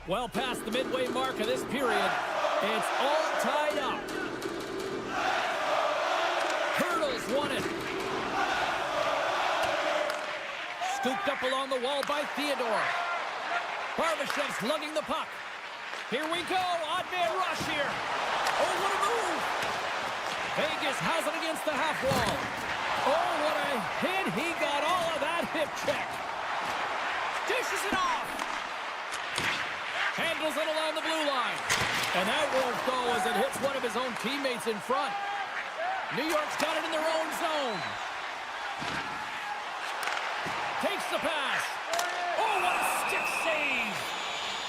Well past the midway mark of this period. It's all tied up. Hurdles won it. Scooped up along the wall by Theodore. Barbashev's lugging the puck. Here we go. Odd man rush here. Oh, what a move. Vegas has it against the half wall. Oh, what a hit. He got all of that hip check. Dishes it off. Handles it along the blue line. And that won't go as it hits one of his own teammates in front. New York's got it in their own zone. Takes the pass. Oh, what a stick save.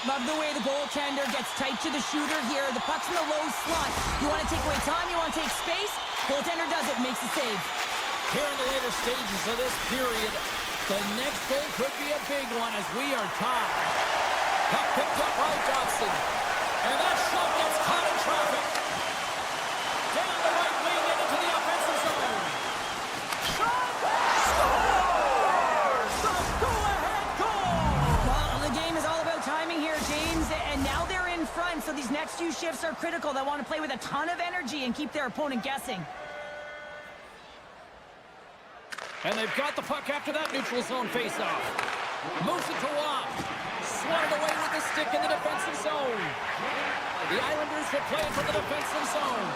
Love the way the goaltender gets tight to the shooter here. The puck's in the low slot. You want to take away time, you want to take space. Goaltender does it, makes the save. Here in the later stages of this period, the next goal could be a big one as we are tied. Puck picked up by Johnson. And that shot gets caught in traffic. Down the right wing and into the offensive zone. Shot! Scores! The go-ahead goal! Well, the game is all about timing here, James, and now they're in front, so these next few shifts are critical. They want to play with a ton of energy and keep their opponent guessing. And they've got the puck after that neutral zone faceoff. Moves it to Watt. Swatted away with the stick in the defensive zone. The Islanders are playing from the defensive zone.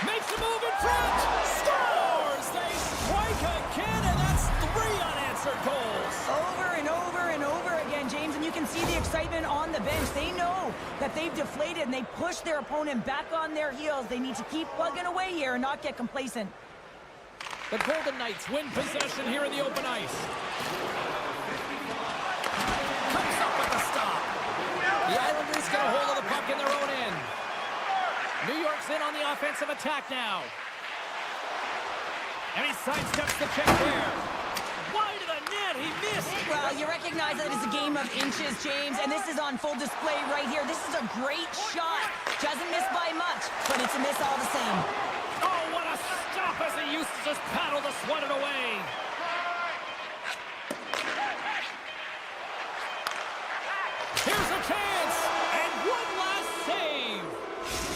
Makes the move in front. Scores! They strike again, and that's 3 unanswered goals. Over and over and over again, James, and you can can see the excitement on the bench. They know that they've deflated and they push their opponent back on their heels. They need to keep plugging away here and not get complacent. The Golden Knights win possession here in the open ice. Comes up with a stop. The Islanders get a hold of the puck in their own end. New York's in on the offensive attack now. And he sidesteps the check there. Wide of the net, he missed. Well, you recognize that it's a game of inches, James, and this is on full display right here. This is a great shot. Doesn't miss by much, but it's a miss all the same. Oh, what a stop as he used to just paddle to swat it away. Here's a chance, and one last save.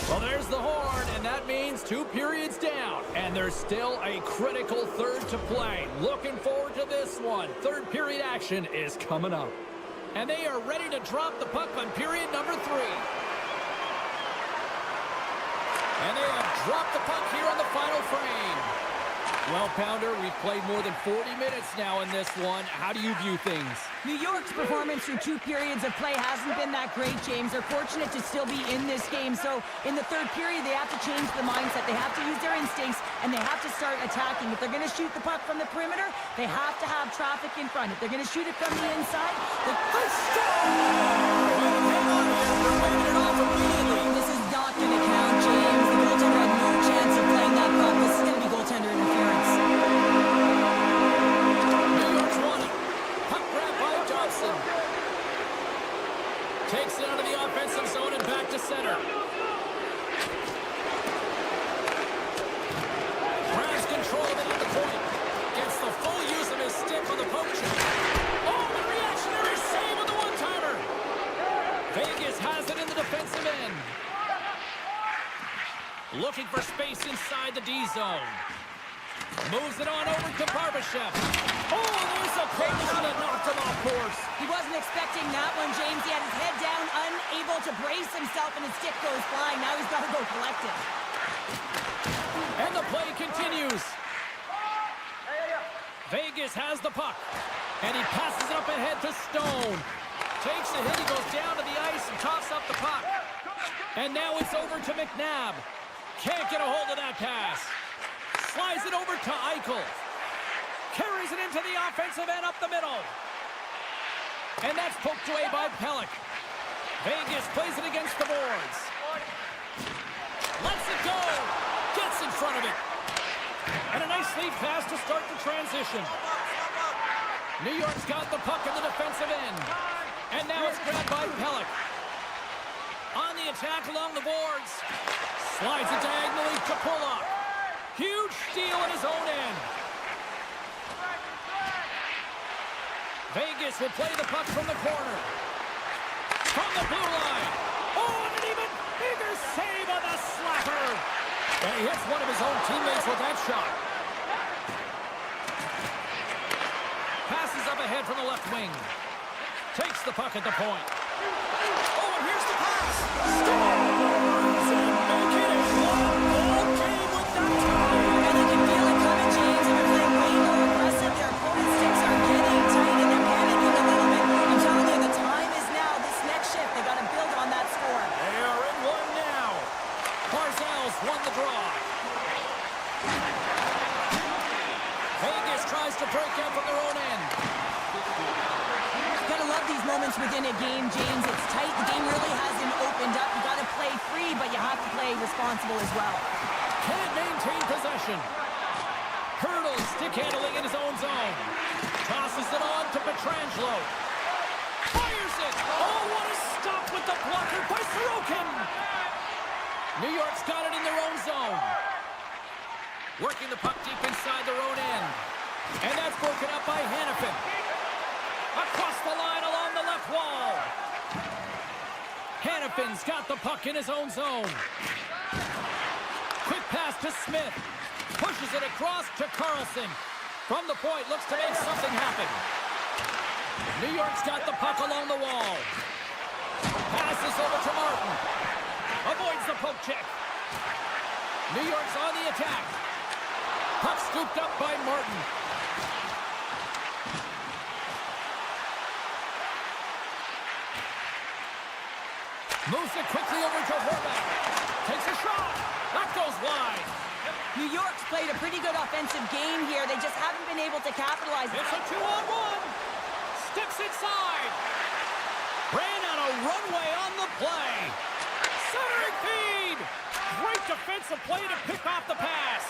Well, there's the horn, and that means 2 periods down, and there's still a critical third to play. Looking forward to this one. Third period action is coming up. And they are ready to drop the puck on period number 3. And they have dropped the puck here on the final frame. Well, Pounder, we've played more than 40 minutes now in this one. How do you view things? New York's performance through 2 periods of play hasn't been that great, James. They're fortunate to still be in this game. So in the third period, they have to change the mindset. They have to use their instincts, and they have to start attacking. If they're going to shoot the puck from the perimeter, they have to have traffic in front. If they're going to shoot it from the inside, This is not going to count, James. The goaltender had no chance of playing that puck. This is going to be goaltender interference. New York's won it. Puck grab by Johnson. Takes it out of the offensive zone and back to center. Grabs control of it at the point. Gets the full use of his stick on the poke check. Oh, the reactionary save on the one-timer. Vegas has it in the defensive end. Looking for space inside the D zone. Moves it on over to Barbashev. Oh, there's a collision that knocked him off course. He wasn't expecting that one, James. He had his head down, unable to brace himself, and his stick goes flying. Now he's got to go collect it. And the play continues. Vegas has the puck. And he passes it up ahead to Stone. Takes a hit, he goes down to the ice and tops up the puck. And now it's over to McNabb. Can't get a hold of that pass. Slides it over to Eichel. Carries it into the offensive end up the middle. And that's poked away by Pelech. Vegas plays it against the boards. Lets it go. Gets in front of it. And a nice lead pass to start the transition. New York's got the puck in the defensive end. And now it's grabbed by Pelech. On the attack along the boards. Slides it diagonally to Pulock. Huge steal in his own end. Vegas will play the puck from the corner. From the blue line. Oh, and an even bigger save on the slapper. And he hits one of his own teammates with that shot. Passes up ahead from the left wing. Takes the puck at the point. Oh, and here's the pass. Scores! And make it a one-goal game with that time. And you can feel it coming, James. And they're playing way more aggressive. Their opponent's sticks are getting tight, and they're panicking a little bit. I'm telling you, the time is now. This next shift, they got to build on that score. They are in one now. Barzal's won the draw. Vegas tries to break out from their own end. Gotta love these moments within a game, James. It's tight. The game really hasn't opened up. You gotta play free, but you have to play responsible as well. Can't maintain possession. Hurdles stick handling in his own zone. Tosses it on to Pietrangelo. Fires it. Oh, what a stop with the blocker by Sorokin. New York's got it in their own zone. Working the puck deep inside their own end. And that's broken up by Hannafin. Across the line along the left wall. Hannafin's got the puck in his own zone. Quick pass to Smith. Pushes it across to Carlson. From the point, looks to make something happen. New York's got the puck along the wall. Passes over to Martin. Avoids the poke check. New York's on the attack. Puck scooped up by Martin. Moves it quickly over to Horvath. Takes a shot. That goes wide. New York's played a pretty good offensive game here. They just haven't been able to capitalize. It's a 2-on-1. Sticks inside. Ran on a runway on the play. Centering feed. Great defensive play to pick off the pass.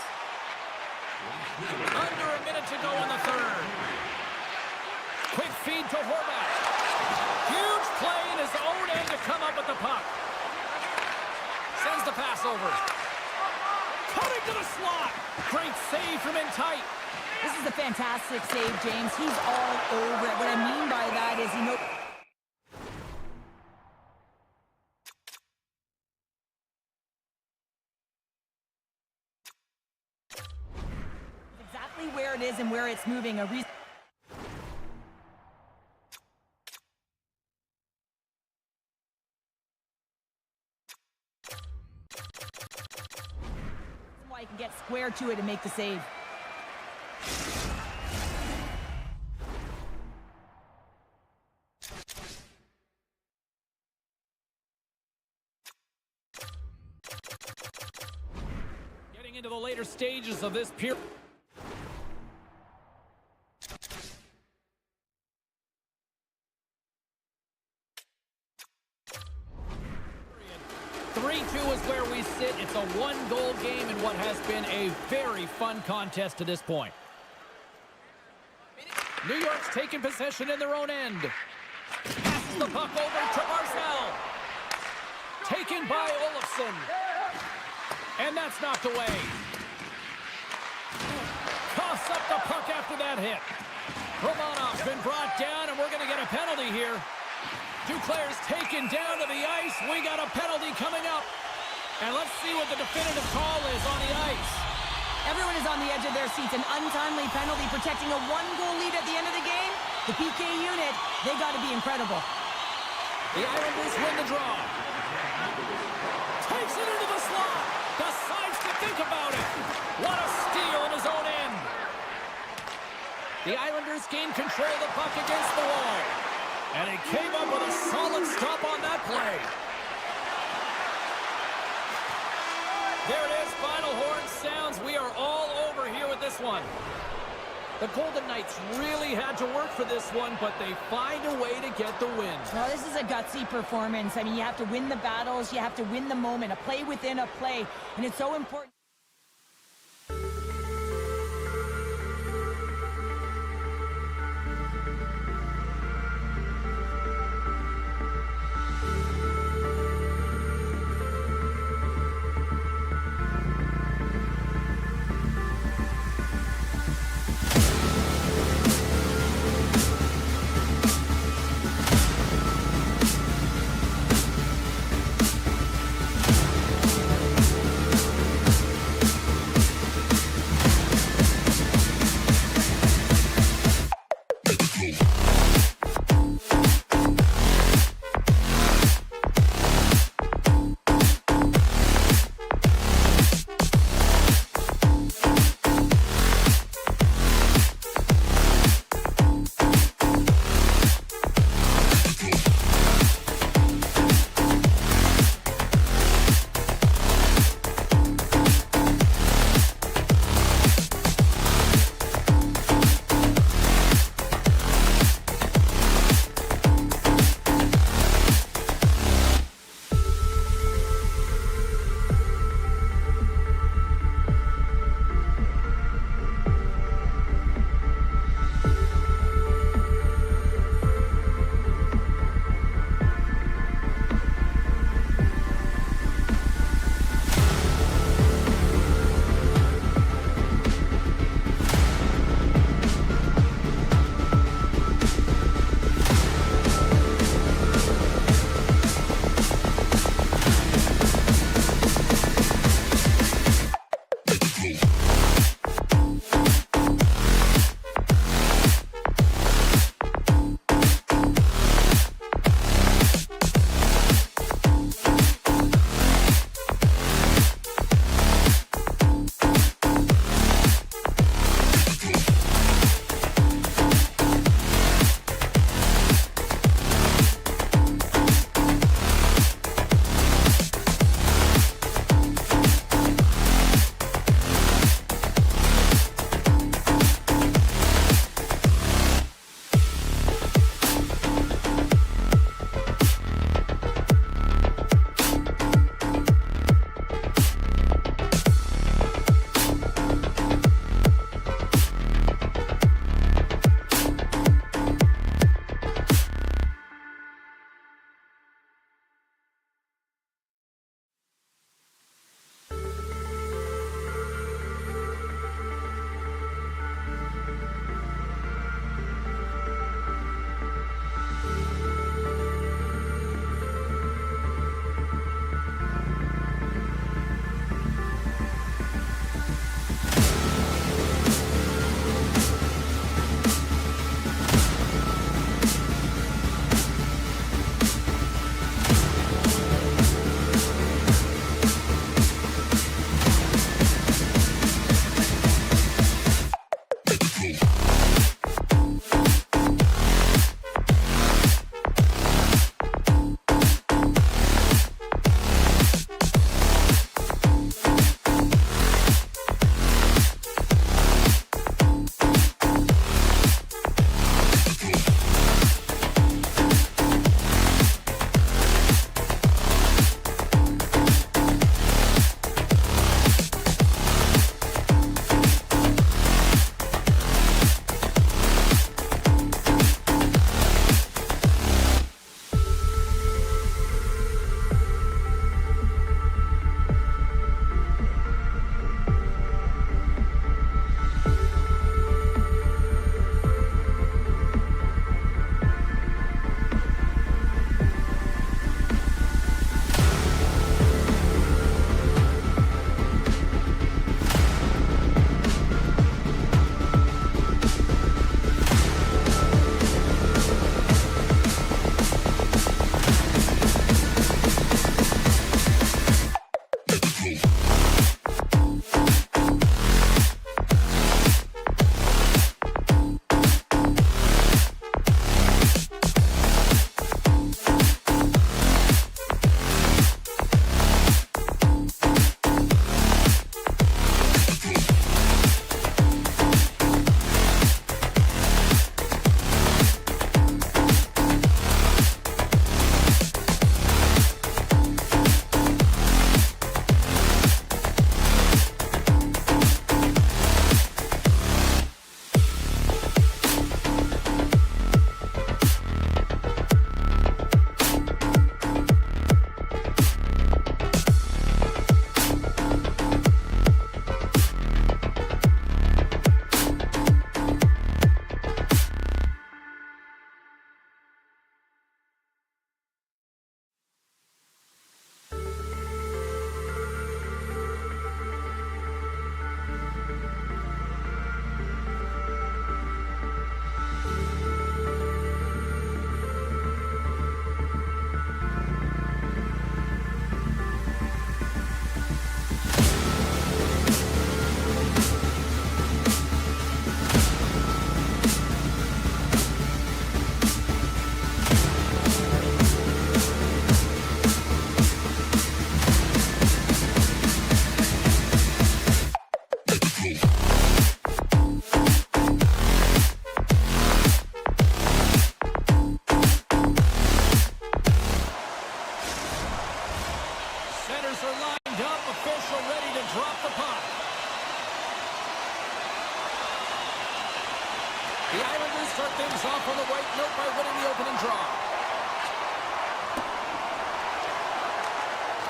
Under a minute to go in the third. Quick feed to Horvath. Huge play in his own end to come up with the puck. Sends the pass over. Cutting to the slot. Great save from in tight. This is a fantastic save, James. He's all over it. What I mean by that is he knows exactly where it is and where it's moving. Why he can get square to it and make the save. Getting into the later stages of this period. 3-2 is where we sit. It's a one-goal game in what has been a very fun contest to this point. New York's taking possession in their own end. Passes the puck over to Barzal. Taken by Olofsson. And that's knocked away. Coughs up the puck after that hit. Romanov's been brought down, and we're going to get a penalty here. Duclair's taken down to the ice. We got a penalty coming up. And let's see what the definitive call is on the ice. Everyone is on the edge of their seats. An untimely penalty protecting a one-goal lead at the end of the game. The PK unit, they got to be incredible. The Islanders win the draw. Takes it into the slot. Decides to think about it. What a steal in his own end. The Islanders gain control of the puck against the wall. And he came up with a solid stop on that play. There it is. Final horn sounds. We are all over here with this one. The Golden Knights really had to work for this one, but they find a way to get the win. Well, this is a gutsy performance. I mean, you have to win the battles. You have to win the moment. A play within a play. And it's so important.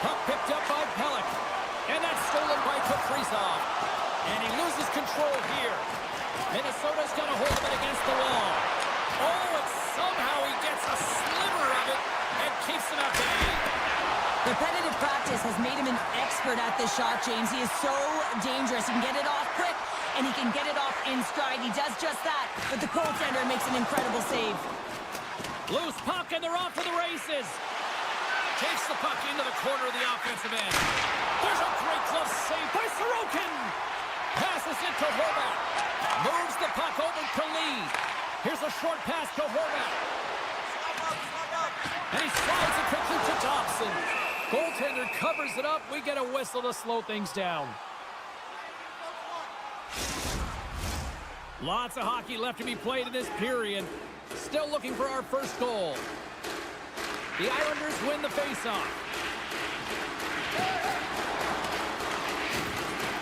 Puck picked up by Pelech. And that's stolen by Kaprizov. And he loses control here. Minnesota's got to hold him against the wall. Oh, and somehow he gets a sliver of it and keeps him at bay. Repetitive practice has made him an expert at this shot, James. He is so dangerous. He can get it off quick, and he can get it off in stride. He does just that, but the goaltender makes an incredible save. Loose puck, and they're off to the races. Takes the puck into the corner of the offensive end. There's a great glove save by Sorokin. Passes it to Horvat. Moves the puck over to Lee. Here's a short pass to Horvat. And he slides it quickly to Thompson. Goaltender covers it up. We get a whistle to slow things down. Lots of hockey left to be played in this period. Still looking for our first goal. The Islanders win the faceoff.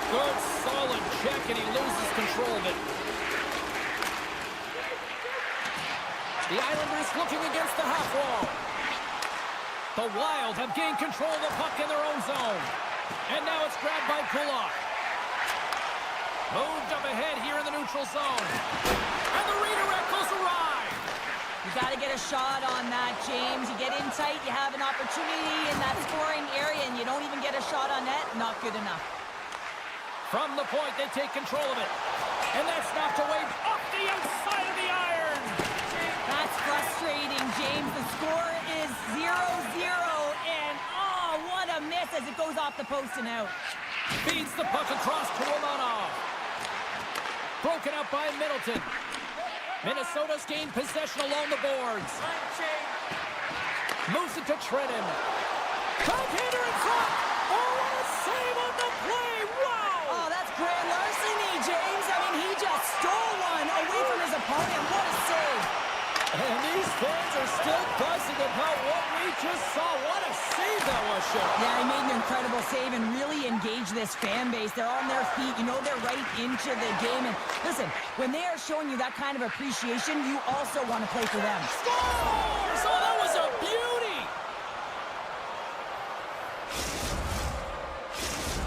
Good, solid check, and he loses control of it. The Islanders looking against the half wall. The Wild have gained control of the puck in their own zone. And now it's grabbed by Kulak. Moved up ahead here in the neutral zone. And the redirect goes awry. You got to get a shot on that, James. You get in tight, you have an opportunity in that scoring area, and you don't even get a shot on net. Not good enough. From the point, they take control of it. And that's knocked away off the outside of the iron. That's frustrating, James. The score is 0-0, and oh, what a miss as it goes off the post and out. Feeds the puck across to Romanov. Broken up by Middleton. Minnesota's gained possession along the boards. Moves it to Trennan. Backhander in front. Oh, what a save on the play. Wow. Oh, that's grand larceny, James. I mean, he just stole one away from his opponent. What a save. And these fans are still buzzing about what we just saw. What a save that was, Sheriff. Yeah, he made an incredible save and really engaged this fan base. They're on their feet. You know they're right into the game. And listen, when they are showing you that kind of appreciation, you also want to play for them. Scores! Oh, that was a beauty!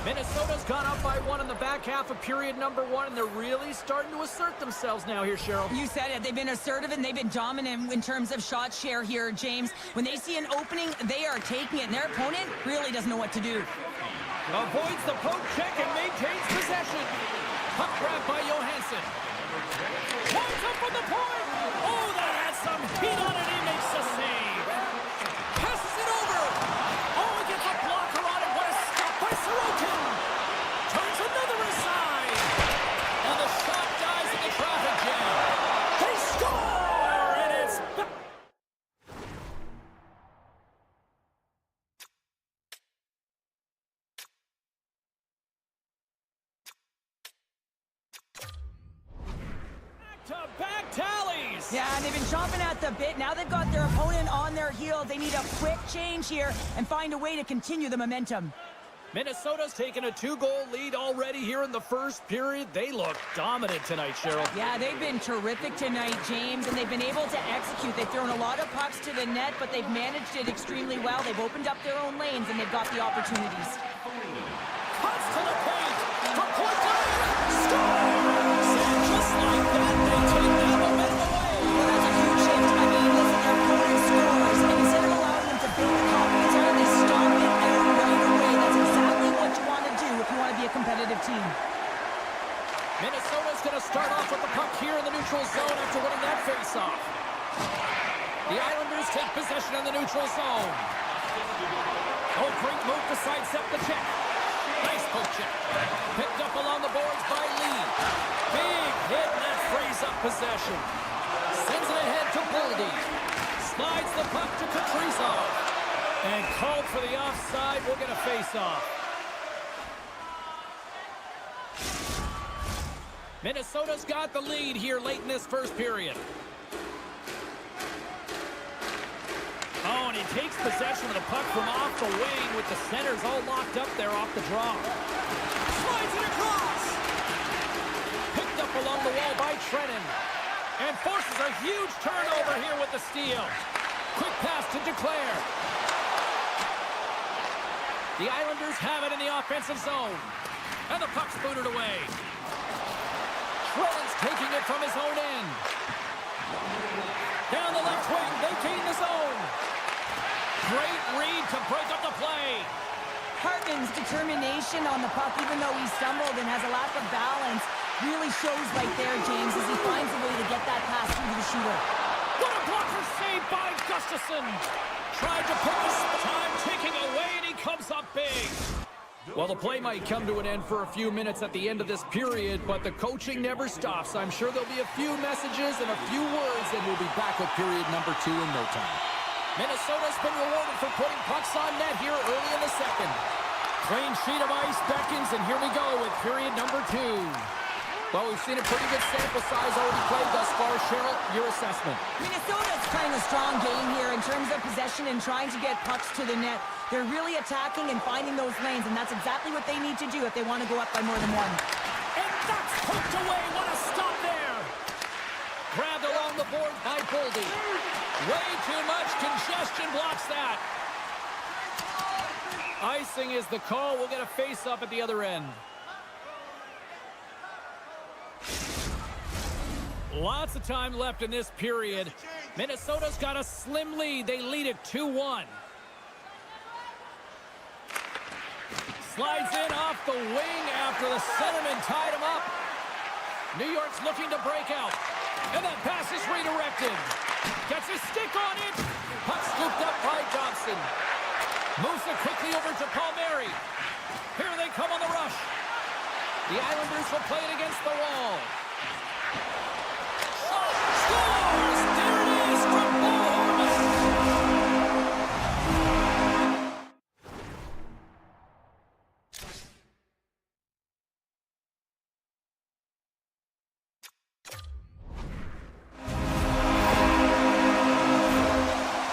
Minnesota's gone up by one in the back half of period number one, and they're really starting to assert themselves now here, Cheryl. You said it. They've been assertive and they've been dominant in terms of shot share here, James. When they see an opening, they are taking it, and their opponent really doesn't know what to do. Avoids the poke check and maintains possession. Puck grab by Johansson. Winds up from the point. Oh, that had some heat on it. He makes the save. Passes it over. Oh, he gets a blocker on it. What a stop by Sorokin. Turns another aside. And the shot dies in the traffic jam. They score! And it's... back-to-back tallies. Yeah, and they've been chomping at the bit. Now they've got their opponent on their heels. They need a quick change here and find a way to continue the momentum. Minnesota's taken a 2-goal lead already here in the first period. They look dominant tonight, Cheryl. Yeah, they've been terrific tonight, James, and they've been able to execute. They've thrown a lot of pucks to the net, but they've managed it extremely well. They've opened up their own lanes, and they've got the opportunities. Cuts to the paint. From point blank. Scores! And just like that, they take that momentum away. Well, that's a huge shift. I mean, listen, their opponent scores, and instead of allowing them to build the confidence out, they stop it out right away. That's exactly what you want to do if you want to be a competitive team. Minnesota's going to start off with the puck here in the neutral zone after winning that faceoff. The Islanders take possession in the neutral zone. Oh, great move to sidestep the check. Nice poke check. Picked up along the boards by Lee. Big hit, and that frees up possession. Sends it ahead to Boldy. Slides the puck to Kaprizov. And called for the offside. We'll get a face-off. Minnesota's got the lead here late in this first period. Oh, and he takes possession of the puck from off the wing with the centers all locked up there off the draw. Slides it across. Picked up along the wall by Trennan. And forces a huge turnover here with the steal. Quick pass to Duclair. The Islanders have it in the offensive zone. And the puck's booted away. Trenton's taking it from his own end. Down the left wing, they gain the zone. Great read to break up the play. Hartman's determination on the puck, even though he stumbled and has a lack of balance, really shows right there, James, as he finds a way to get that pass through to the shooter. What a blocker save by Gustafsson. Tried to put this time ticking away, and he comes up big. Well, the play might come to an end for a few minutes at the end of this period, but the coaching never stops. I'm sure there'll be a few messages and a few words, and we'll be back with period number 2 in no time. Minnesota's been rewarded for putting pucks on net here early in the second. Clean sheet of ice beckons, and here we go with period number 2. Well, we've seen a pretty good sample size already played thus far. Cheryl, your assessment. Minnesota's playing a strong game here in terms of possession and trying to get pucks to the net. They're really attacking and finding those lanes, and that's exactly what they need to do if they want to go up by more than one. And that's poked away. What a stop there. Grabbed along the board by Boldy. Way too much congestion blocks that. Icing is the call. We'll get a face-up at the other end. Lots of time left in this period. Minnesota's got a slim lead. They lead it 2-1. Slides in off the wing after the centerman tied him up. New York's looking to break out. And that pass is redirected. Gets his stick on it. Puck scooped up by Dobson. Moves it quickly over to Palmieri. Here they come on the rush. The Islanders will play it against the wall. Scores! There it is from Bullhorn.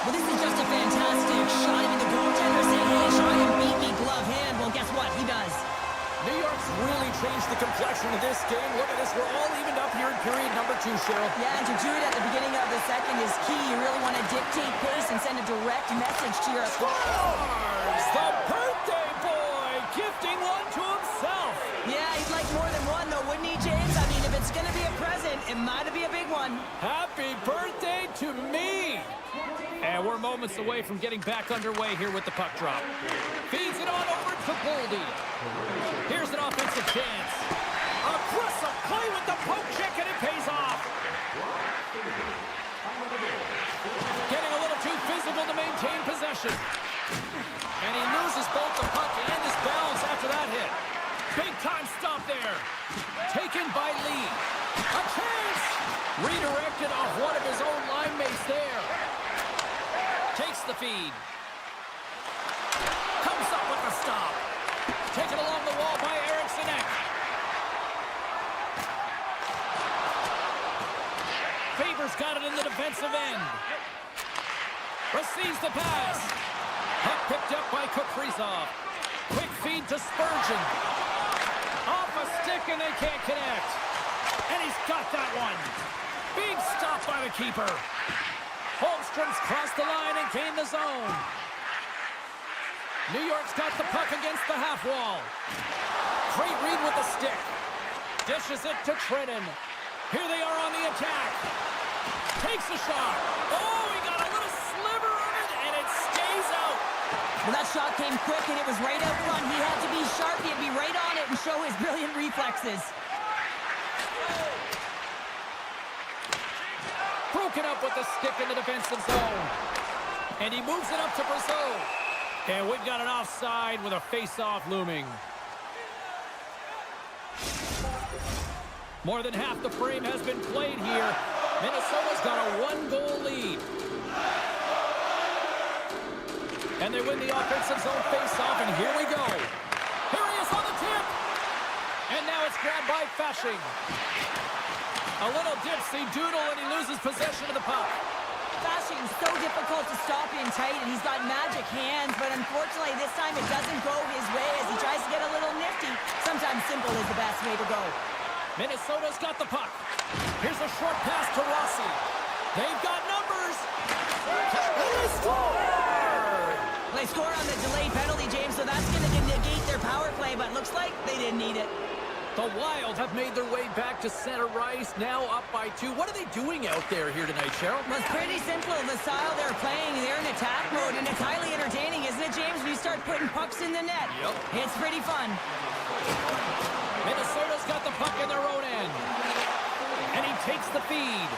Well, this is just a fantastic shot. I mean, the goaltender saying, hey, try and beat me, glove hand. Well, guess what? He does. New York's really changed the complexion of this game. Look at this. We're all evened up here in period number 2, Cheryl. Yeah, and to do it at the beginning of the second is key. You really want to dictate pace and send a direct message to your Scores! The birthday boy gifting one to himself. Yeah, he'd like more than one, though, wouldn't he, James? I mean, if it's going to be a present, it might be a big one. Happy birthday to me. And we're moments away from getting back underway here with the puck drop. Feeds it on over to Boldy. Here's an offensive chance. Aggressive play with the poke check, and it pays off. Getting a little too physical to maintain possession. And he loses both the puck and his balance after that hit. Big time stop there. Taken by Lee. A chance. Redirected off one of his own line mates there. Takes the feed. Comes up with the stop. Taken along the wall by Eriksson. Faber's got it in the defensive end. Receives the pass. Puck picked up by Kaprizov. Quick feed to Spurgeon. Off a stick and they can't connect. And he's got that one. Big stop by the keeper. Holmstrom's crossed the line and gained the zone. New York's got the puck against the half wall. Great read with the stick. Dishes it to Trenton. Here they are on the attack. Takes a shot. Oh, he got a little sliver of it, and it stays out. Well, that shot came quick, and it was right out front. He had to be sharp. He had to be right on it and show his brilliant reflexes. Broken up with the stick in the defensive zone. And he moves it up to Brazeau. And we've got an offside with a face-off looming. More than half the frame has been played here. Minnesota's got a 1-goal lead. And they win the offensive zone face-off, and here we go. Here he is on the tip. And now it's grabbed by Fasching. A little dipsy doodle, and he loses possession of the puck. Fasching's so difficult to stop in tight, and he's got magic hands, but unfortunately this time it doesn't go his way as he tries to get a little nifty. Sometimes simple is the best way to go. Minnesota's got the puck. Here's a short pass to Rossi. They've got numbers. And they score! They score on the delayed penalty, James, so that's going to negate their power play, but looks like they didn't need it. The Wild have made their way back to center ice, now up by 2. What are they doing out there here tonight, Cheryl? Well, it's pretty simple. The style they're playing, they're in attack mode, and it's highly entertaining, isn't it, James, when you start putting pucks in the net? Yep. It's pretty fun. Minnesota's got the puck in their own end. And he takes the feed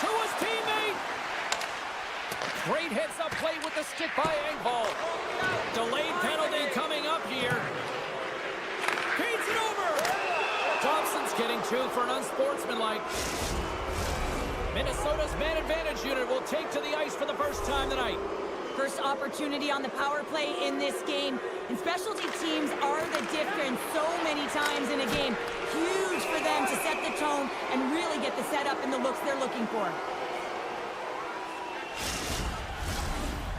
to his teammate. Great heads-up play with the stick by Engvall. Delayed penalty coming up here. Feeds it over. Thompson's getting 2 for an unsportsmanlike. Minnesota's man advantage unit will take to the ice for the first time tonight. First opportunity on the power play in this game. And specialty teams are the difference so many times in a game. Huge for them to set the tone and really get the setup and the looks they're looking for.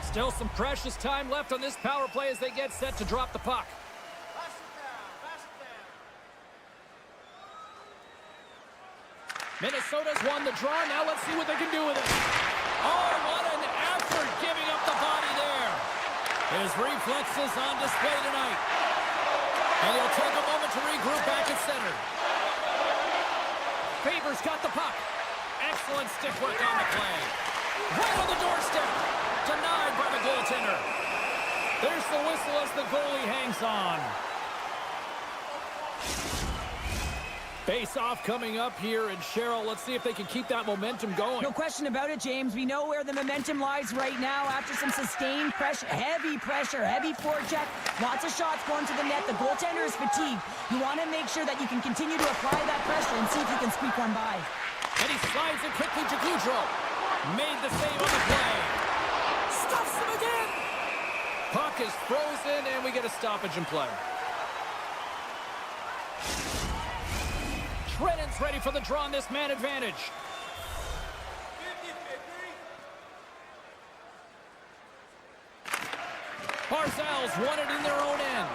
Still some precious time left on this power play as they get set to drop the puck. Minnesota's won the draw. Now let's see what they can do with it. Oh, what an effort giving up the body there. His reflexes on display tonight. And he'll take a moment to regroup back at center. Faber's got the puck. Excellent stick work on the play. Right on the doorstep. Denied by the goaltender. There's the whistle as the goalie hangs on. Face-off coming up here, and Cheryl, let's see if they can keep that momentum going. No question about it, James. We know where the momentum lies right now after some sustained pressure, heavy forecheck, lots of shots going to the net. The goaltender is fatigued. You want to make sure that you can continue to apply that pressure and see if you can squeak one by. And he slides it quickly to Goudreau. Made the save on the play. Stuffs him again. Puck is frozen, and we get a stoppage in play. Shredden's ready for the draw on this man advantage. Barzal's won it in their own end.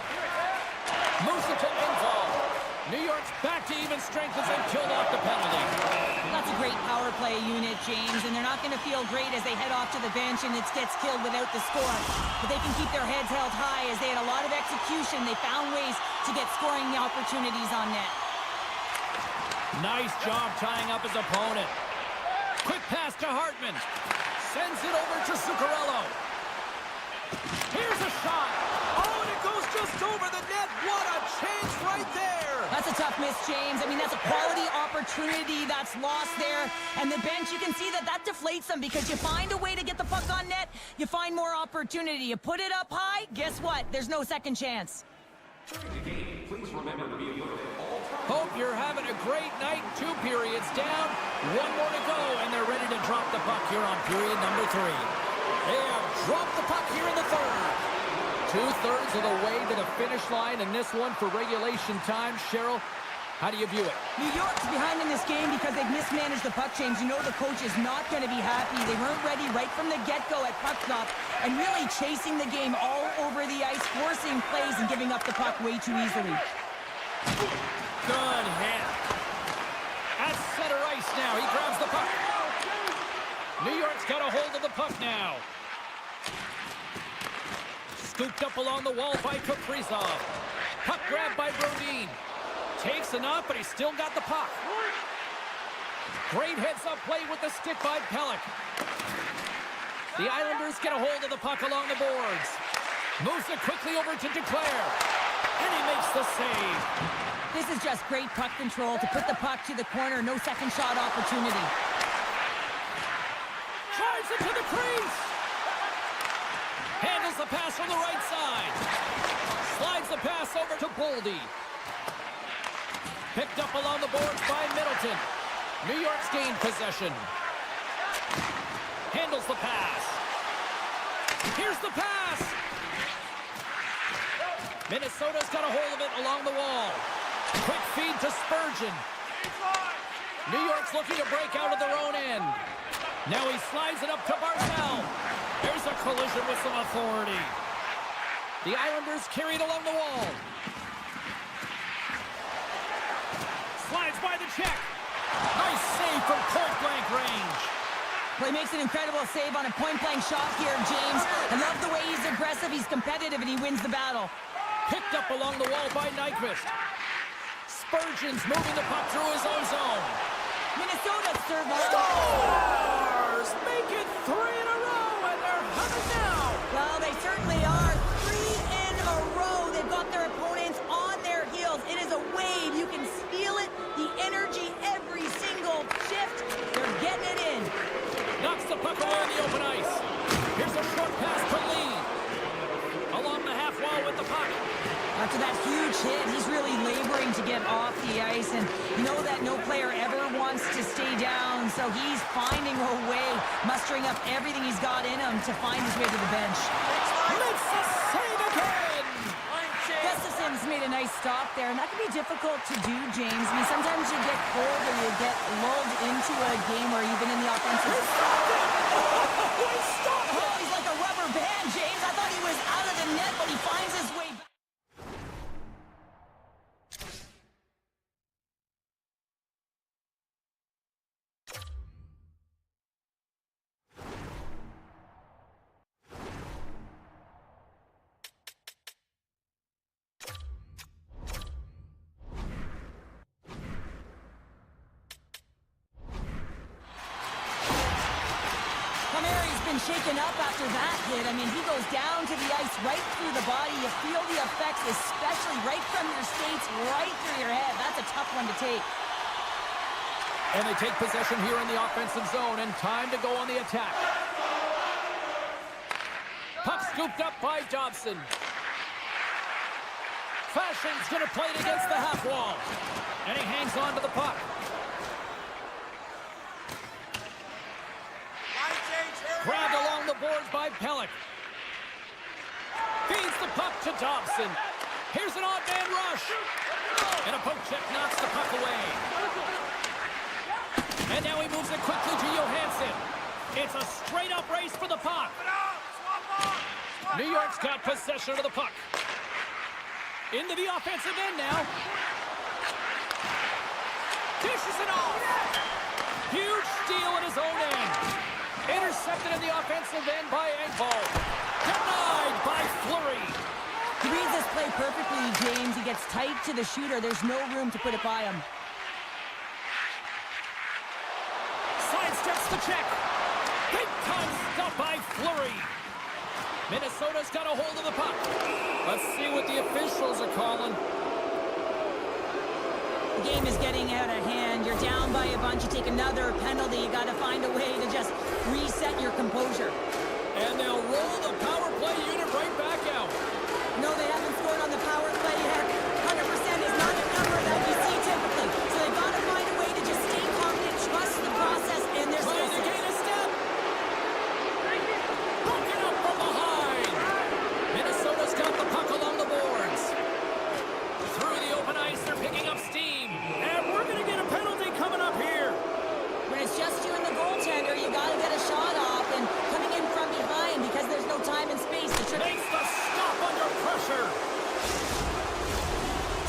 Moves it to Engvall. New York's back to even strength as they've killed off the penalty. That's a great power play unit, James, and they're not going to feel great as they head off to the bench and it gets killed without the score. But they can keep their heads held high as they had a lot of execution. They found ways to get scoring opportunities on net. Nice job tying up his opponent. Quick pass to Hartman. Sends it over to Zuccarello. Here's a shot. Oh, and it goes just over the net. What a chance right there. That's a tough miss, James. I mean, that's a quality opportunity that's lost there. And the bench, you can see that deflates them because you find a way to get the puck on net, you find more opportunity. You put it up high, guess what? There's no second chance. Please remember to be alert at all times. Hope you're having a great night. 2 periods down, 1 more to go, and they're ready to drop the puck here on period number 3. They have dropped the puck here in the third. 2/3 of the way to the finish line, and this one for regulation time. Cheryl, how do you view it? New York's behind in this game because they've mismanaged the puck change. You know the coach is not going to be happy. They weren't ready right from the get-go at puck stop and really chasing the game all over the ice, forcing plays and giving up the puck way too easily. Good hit. At center ice now. He grabs the puck. New York's got a hold of the puck now. Scooped up along the wall by Kaprizov. Puck grabbed by Brodin. Takes enough, but he's still got the puck. Great heads-up play with the stick by Pelech. The Islanders get a hold of the puck along the boards. Moves it quickly over to Duclair. And he makes the save. This is just great puck control to put the puck to the corner. No second shot opportunity. Drives it to the crease. Handles the pass from the right side. Slides the pass over to Boldy. Picked up along the boards by Middleton. New York's gained possession. Handles the pass. Here's the pass. Minnesota's got a hold of it along the wall. Quick feed to Spurgeon. New York's looking to break out of their own end. Now he slides it up to Barzal. There's a collision with some authority. The Islanders carry it along the wall. Slides by the check. Nice save from point-blank range. Well, he makes an incredible save on a point-blank shot here, James. I love the way he's aggressive, he's competitive, and he wins the battle. Picked up along the wall by Nyquist. Spurgeon's moving the puck through his own zone. Minnesota serve on. Stars make it 3 in a row, and they're humming now. Well, they certainly are. 3 in a row. They've got their opponents on their heels. It is a wave. You can feel it. The energy every single shift. They're getting it in. Knocks the puck away on the open ice. Here's a short pass to Lee. Along the half wall with the puck. After that huge hit, he's really laboring to get off the ice, and you know that no player ever wants to stay down, so he's finding a way, mustering up everything he's got in him to find his way to the bench. Makes a save again! Gustafson's made a nice stop there, and that can be difficult to do, James. I mean, sometimes you get cold or you get lulled into a game or even in the offensive. Oh, he's like a rubber band, James. I thought he was out of the net, but he finds his way back. Shaken up after that hit. I mean, he goes down to the ice right through the body. You feel the effects, especially right from your skates, right through your head. That's a tough one to take. And they take possession here in the offensive zone, and time to go on the attack. Puck scooped up by Dobson. Fashion's going to play it against the half wall. And he hangs on to the puck. Grabbed along the boards by Pellick. Feeds the puck to Dobson. Here's an odd man rush. And a poke check knocks the puck away. And now he moves it quickly to Johansson. It's a straight-up race for the puck. New York's got possession of the puck. Into the offensive end now. Dishes it off. Huge steal at his own end. Intercepted in the offensive end by Engvall. Denied by Fleury. He reads this play perfectly, James. He gets tight to the shooter. There's no room to put it by him. Sidesteps the check. Big time stop by Fleury. Minnesota's got a hold of the puck. Let's see what the officials are calling. The game is getting out of hand. You're down by a bunch. You take another penalty. You got to find a way to just reset your composure. And they'll roll the power play unit right back out. No, they haven't scored on the power play yet. 100% is not a number that you see typically. So they've got to find a way to just stay confident, trust the process, and there's trying to gain a step. Broken up from behind. Minnesota's got the puck along the boards. Through the open ice, they're picking up steam. And we're going to get a penalty coming up here. When it's just you and the goaltender, you got to get a shot off, and coming in from behind because there's no time and space. Makes the stop under pressure.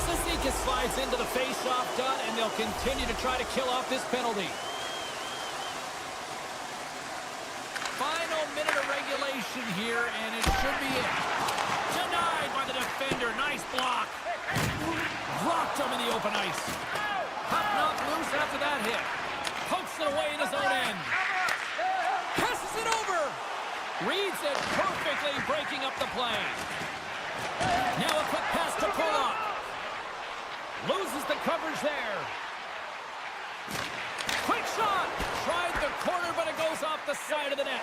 Sisika slides into the face-off done, and they'll continue to try to kill off this penalty. Final minute of regulation here, and it should be it. Denied by the defender. Nice block. Rocked him in the open ice. Puck knocked loose after that hit. Pokes it away in his own end. Passes it over. Reads it perfectly, breaking up the play. Now a quick pass to Pulock. Loses the coverage there. Quick shot. Tried the corner, but it goes off the side of the net.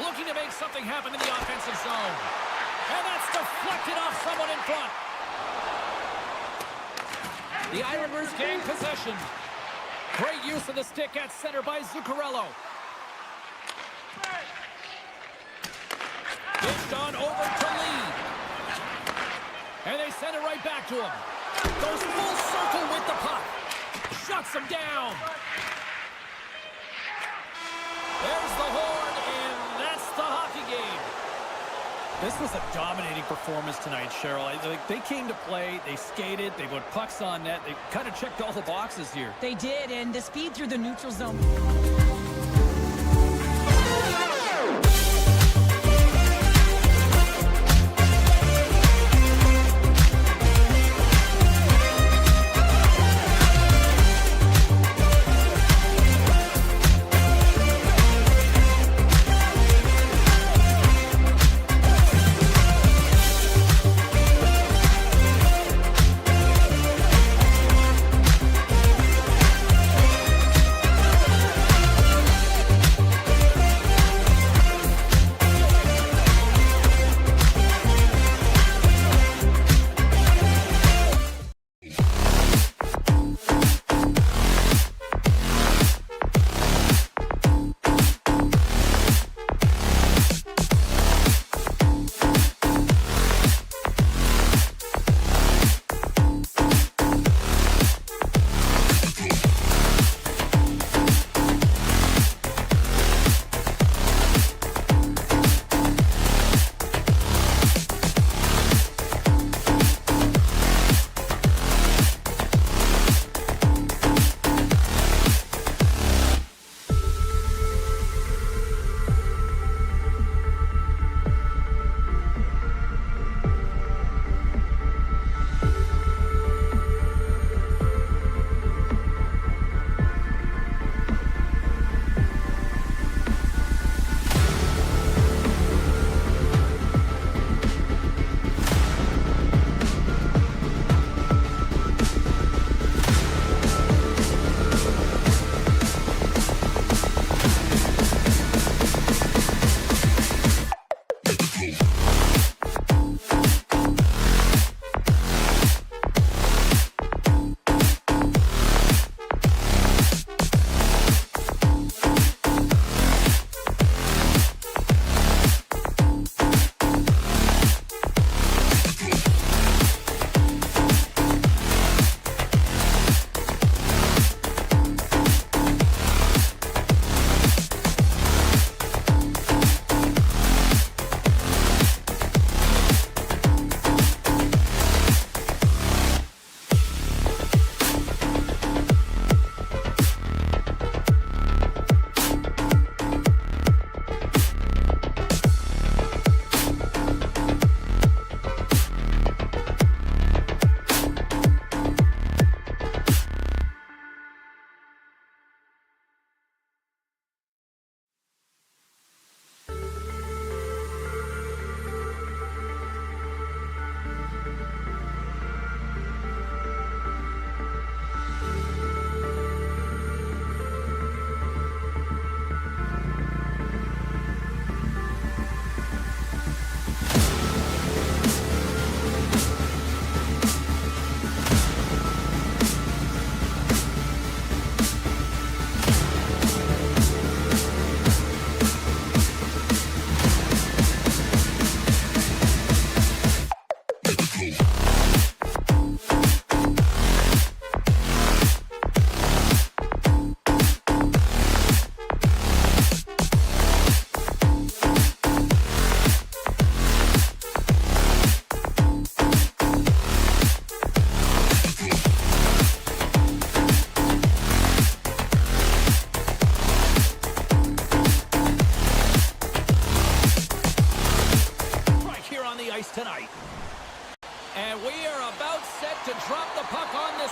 Looking to make something happen in the offensive zone. And that's deflected off someone in front. The Islanders gain possession. Great use of the stick at center by Zuccarello. Dished on over to Lee. And they send it right back to him. Goes full circle with the puck. Shuts him down. There's the horn, and that's the hockey game. This was a dominating performance tonight, Cheryl. They came to play, they skated, they put pucks on net, they kind of checked all the boxes here. They did, and the speed through the neutral zone.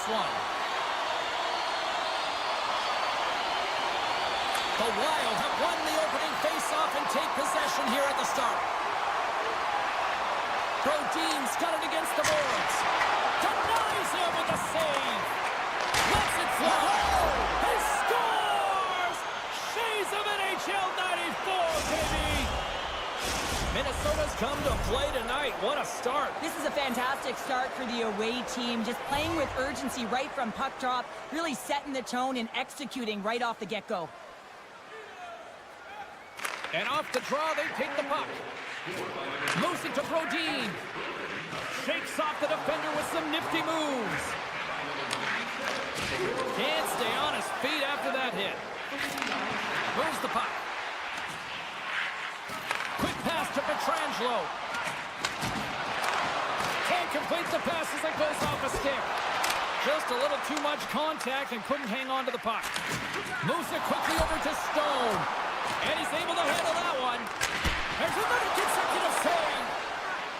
this one. The Wild have won the opening face-off and take possession here at the start. Brodin's got it against the boards. Denies him with a save. Lets it fly. He scores! Shades of NHL 94, baby! Minnesota's come to play tonight. What a start. This is a fantastic start for the away team. Just playing with urgency right from puck drop, really setting the tone and executing right off the get-go. And off the draw, they take the puck. Moves it to Brodin. Shakes off the defender with some nifty moves. Can't stay on his feet after that hit. Moves the puck. Quick pass to Pietrangelo. Can't complete the pass as it goes off a stick. Just a little too much contact and couldn't hang on to the puck. Moves it quickly over to Stone. And he's able to handle that one. There's another consecutive save.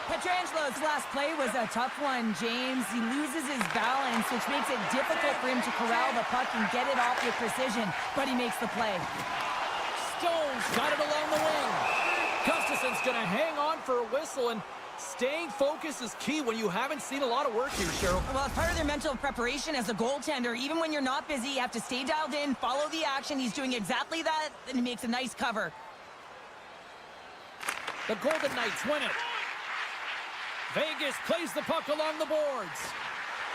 Pietrangelo's last play was a tough one, James. He loses his balance, which makes it difficult for him to corral the puck and get it off with precision, but he makes the play. Stone's got it along the wing. Gustafson's going to hang on for a whistle, and staying focused is key when you haven't seen a lot of work here, Cheryl. Well, it's part of their mental preparation as a goaltender. Even when you're not busy, you have to stay dialed in, follow the action. He's doing exactly that, and he makes a nice cover. The Golden Knights win it. Vegas plays the puck along the boards.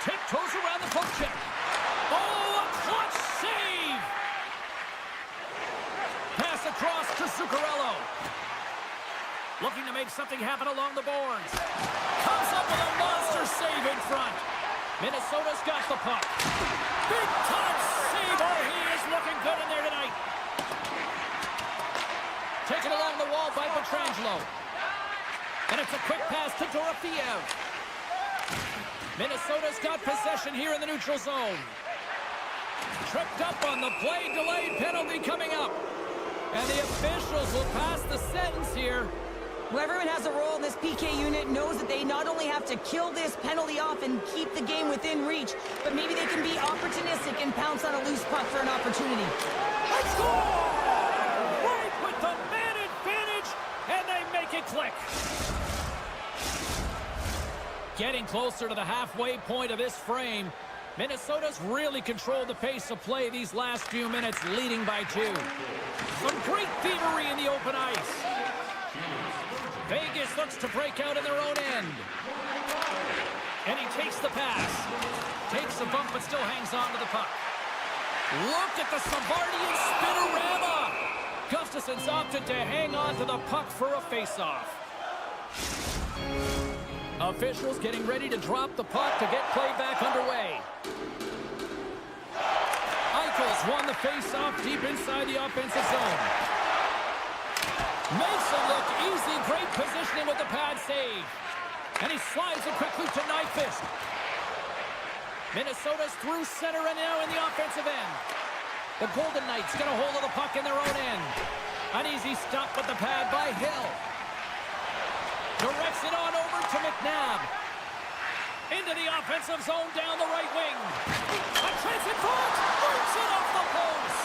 Tiptoes around the poke check. Oh, a clutch save! Pass across to Zuccarello. Looking to make something happen along the boards. Comes up with a monster save in front. Minnesota's got the puck. Big time save. Oh, he is looking good in there tonight. Taken along the wall by Pietrangelo. And it's a quick pass to Dorofeev. Minnesota's got possession here in the neutral zone. Tripped up on the play. Delayed penalty coming up. And the officials will pass the sentence here. Well, everyone has a role in this PK unit, knows that they not only have to kill this penalty off and keep the game within reach, but maybe they can be opportunistic and pounce on a loose puck for an opportunity. Let's go! Right with the man advantage, and they make it click. Getting closer to the halfway point of this frame, Minnesota's really controlled the pace of play these last few minutes, leading by 2. Some great thievery in the open ice. Vegas looks to break out in their own end. And he takes the pass. Takes a bump, but still hangs on to the puck. Look at the Savardian spinorama. Gustafson's opted to hang on to the puck for a face-off. Officials getting ready to drop the puck to get play back underway. Eichel's won the face-off deep inside the offensive zone. Makes it look easy. Great positioning with the pad save. And he slides it quickly to Nyquist. Minnesota's through center and now in the offensive end. The Golden Knights get a hold of the puck in their own end. An easy stop with the pad by Hill. Directs it on over to McNabb. Into the offensive zone down the right wing. A chance in front. Brings it off the post.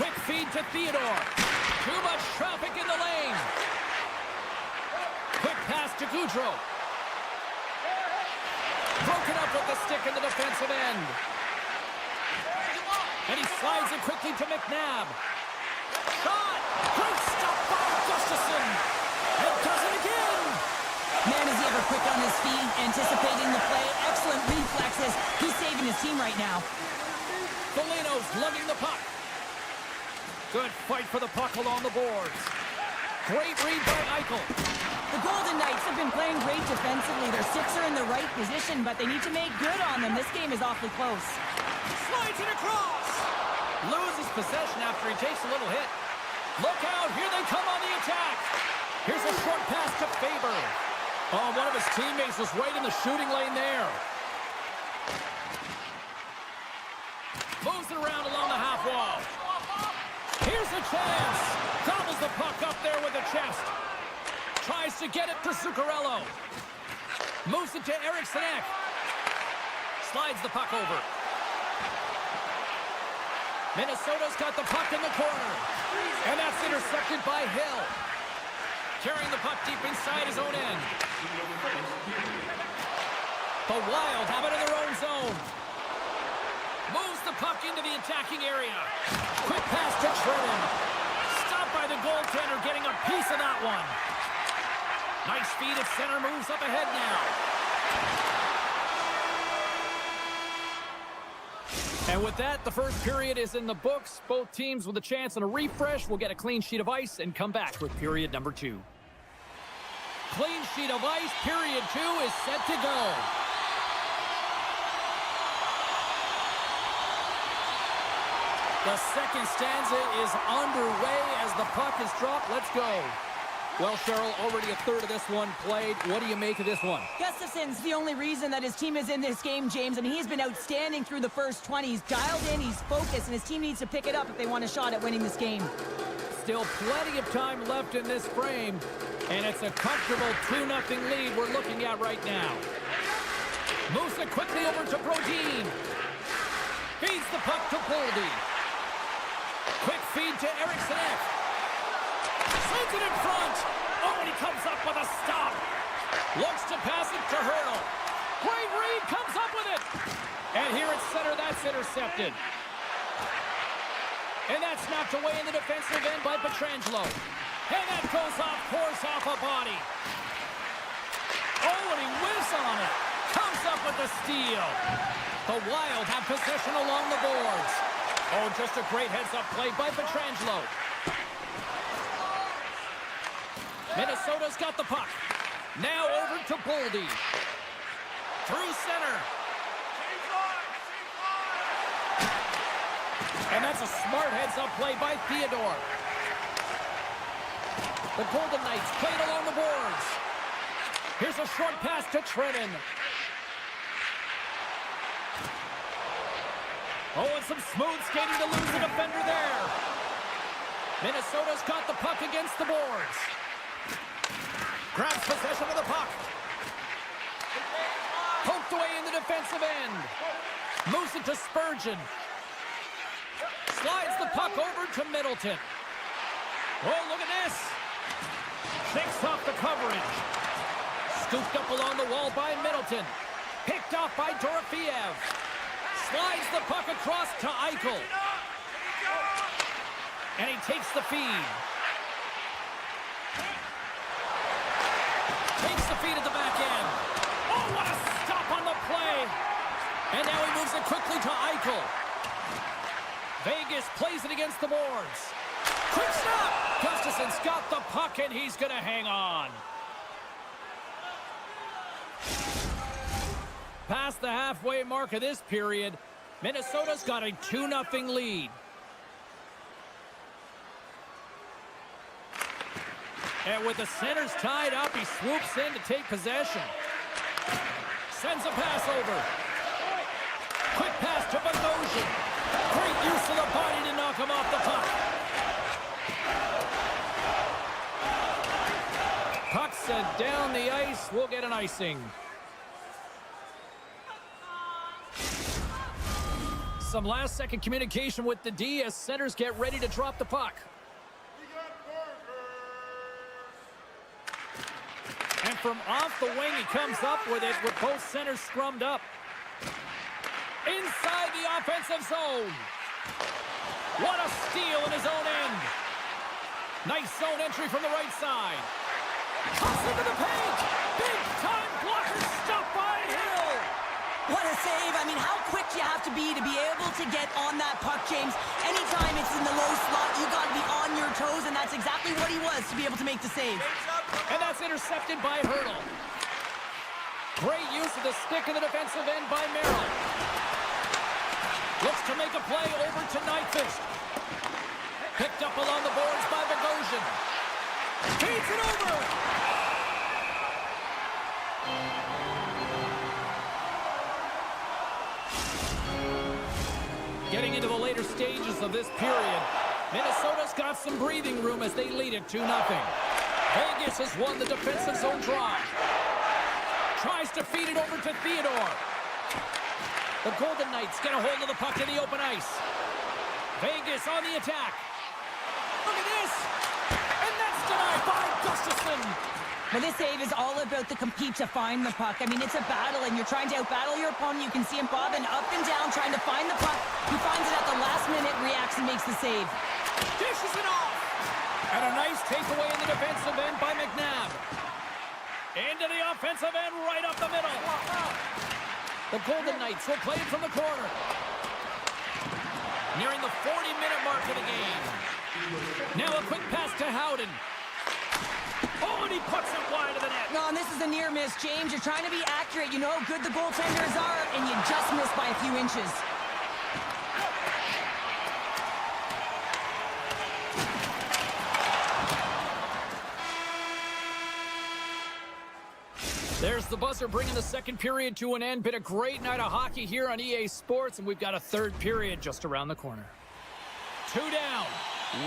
Quick feed to Theodore. Too much traffic in the lane. Quick pass to Goudreau. Broken up with the stick in the defensive end. And he slides it quickly to McNabb. Shot! Great stop by Gustafson. And does it again. Man, is he ever quick on his feet, anticipating the play. Excellent reflexes. He's saving his team right now. Foligno's lugging the puck. Good fight for the puck along the boards. Great read by Eichel. The Golden Knights have been playing great defensively. Their sticks are in the right position, but they need to make good on them. This game is awfully close. Slides it across. Loses possession after he takes a little hit. Look out, here they come on the attack. Here's a short pass to Faber. Oh, one of his teammates was right in the shooting lane there. Moves it around along the half wall. Here's a chance. Gobbles the puck up there with the chest. Tries to get it to Zuccarello. Moves it to Eriksson Ek. Slides the puck over. Minnesota's got the puck in the corner. And that's intercepted by Hill. Carrying the puck deep inside his own end. The Wild have it in their own zone. Moves the puck into the attacking area. Quick pass to Trenton. Stopped by the goaltender, getting a piece of that one. Nice feed at center, moves up ahead now. And with that, the first period is in the books. Both teams with a chance and a refresh will get a clean sheet of ice and come back with period number 2. Clean sheet of ice, period 2 is set to go. The second stanza is underway as the puck is dropped. Let's go. Well, Cheryl, already a third of this one played. What do you make of this one? Gustafson's the only reason that his team is in this game, James. I mean, he's been outstanding through the first 20. He's dialed in, he's focused, and his team needs to pick it up if they want a shot at winning this game. Still plenty of time left in this frame, and it's a comfortable 2-0 lead we're looking at right now. Moves it quickly over to Brodin. Feeds the puck to Boldy. Quick feed to Eriksson. Sends it in front. Oh, and he comes up with a stop. Looks to pass it to Hurdle. Great read, comes up with it. And here at center, that's intercepted. And that's knocked away in the defensive end by Pietrangelo. And that goes off, pours off a body. Oh, and he whiffs on it. Comes up with the steal. The Wild have possession along the boards. Oh, just a great heads-up play by Pietrangelo. Minnesota's got the puck. Now over to Boldy. Through center. And that's a smart heads-up play by Theodore. The Golden Knights played along the boards. Here's a short pass to Trenton. Oh, and some smooth skating to lose the defender there. Minnesota's got the puck against the boards. Grabs possession of the puck. Poked away in the defensive end. Moves it to Spurgeon. Slides the puck over to Middleton. Oh, look at this. Shakes off the coverage. Scooped up along the wall by Middleton. Picked off by Dorofeev. Slides the puck across to Eichel. And he takes the feed. Takes the feed at the back end. Oh, what a stop on the play. And now he moves it quickly to Eichel. Vegas plays it against the boards. Quick stop. Gustafson's got the puck, and he's going to hang on. Past the halfway mark of this period, Minnesota's got a 2-0 lead. And with the centers tied up, he swoops in to take possession. Sends a pass over. Quick pass to Bogosian. Great use of the body to knock him off the puck. Puck sent down the ice. We'll get an icing. Some last-second communication with the D as centers get ready to drop the puck. And from off the wing, he comes up with it with both centers scrummed up. Inside the offensive zone. What a steal in his own end. Nice zone entry from the right side. Toss into the paint. Big-time blocker stopped by Hill. What a save. I mean, how quick you have to be able to get on that puck, James. Anytime it's in the low slot, you got to be on your toes, and that's exactly what he was to be able to make the save. And that's intercepted by Hurdle. Great use of the stick in the defensive end by Merrill. Looks to make a play over to Nyquist. Picked up along the boards by Bogosian. Feeds it over. Getting into the later stages of this period, Minnesota's got some breathing room as they lead it 2-0. Vegas has won the defensive zone draw. Tries to feed it over to Theodore. The Golden Knights get a hold of the puck in the open ice. Vegas on the attack. Look at this. And that's denied by Gustafsson. Well, this save is all about the compete to find the puck. I mean, it's a battle, and you're trying to outbattle your opponent. You can see him bobbing up and down, trying to find the puck. He finds it at the last minute, reacts, and makes the save. Dishes it off. And a nice takeaway in the defensive end by McNabb. Into the offensive end, right up the middle. The Golden Knights will play it from the corner. Nearing the 40-minute mark of the game. Now a quick pass to Howden. Oh, and he puts it wide of the net. No, and this is a near miss. James, you're trying to be accurate. You know how good the goaltenders are, and you just miss by a few inches. There's the buzzer bringing the second period to an end. Been a great night of hockey here on EA Sports, and we've got a third period just around the corner. 2 down,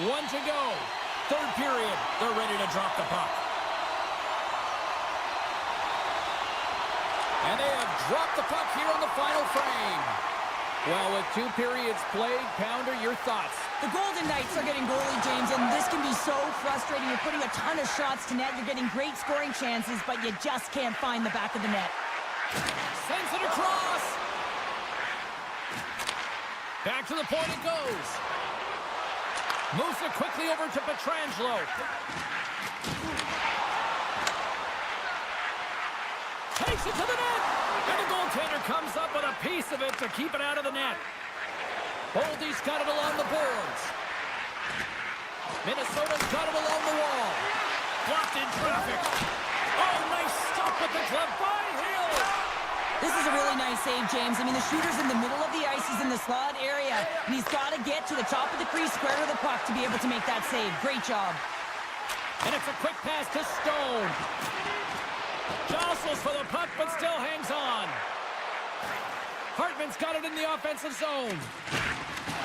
1 to go. Third period, they're ready to drop the puck. And they have dropped the puck here on the final frame. Well, with 2 periods played, Pounder, your thoughts? The Golden Knights are getting goalie, James, and this can be so frustrating. You're putting a ton of shots to net. You're getting great scoring chances, but you just can't find the back of the net. Sends it across. Back to the point it goes. Moves it quickly over to Pietrangelo. Takes it to the net. And the goaltender comes up with a piece of it to keep it out of the net. Boldy's got it along the boards. Minnesota's got it along the wall. Blocked in traffic. Oh, nice stop with the glove by Hill. This is a really nice save, James. I mean, the shooter's in the middle of the ice. He's in the slot area, and he's got to get to the top of the crease, square to the puck, to be able to make that save. Great job. And it's a quick pass to Stone. Jostles for the puck, but still hangs on. Hartman's got it in the offensive zone.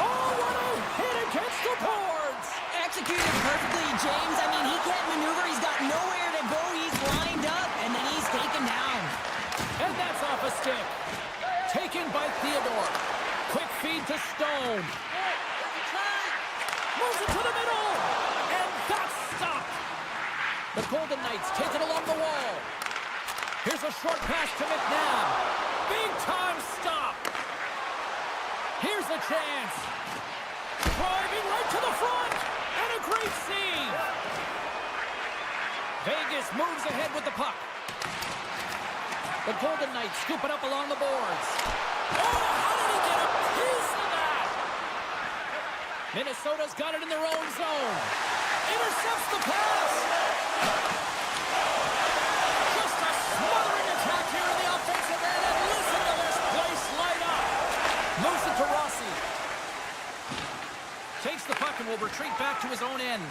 Oh, what a hit against the boards! Executed perfectly, James. I mean, he can't maneuver. He's got nowhere to go. He's lined up, and then he's taken down. And that's off a stick. Taken by Theodore. Quick feed to Stone. Moves it to the middle. And that's stopped. The Golden Knights take it along the wall. Here's a short pass to McNabb. Big time stop. Here's a chance. Driving right to the front. And a great save. Vegas moves ahead with the puck. The Golden Knights scoop it up along the boards. Oh, how did he get a piece of that? Minnesota's got it in their own zone. Intercepts the pass. Just a smothering attack here in the offensive end. And listen to this place light up. Moves it to Rossi. Takes the puck and will retreat back to his own end.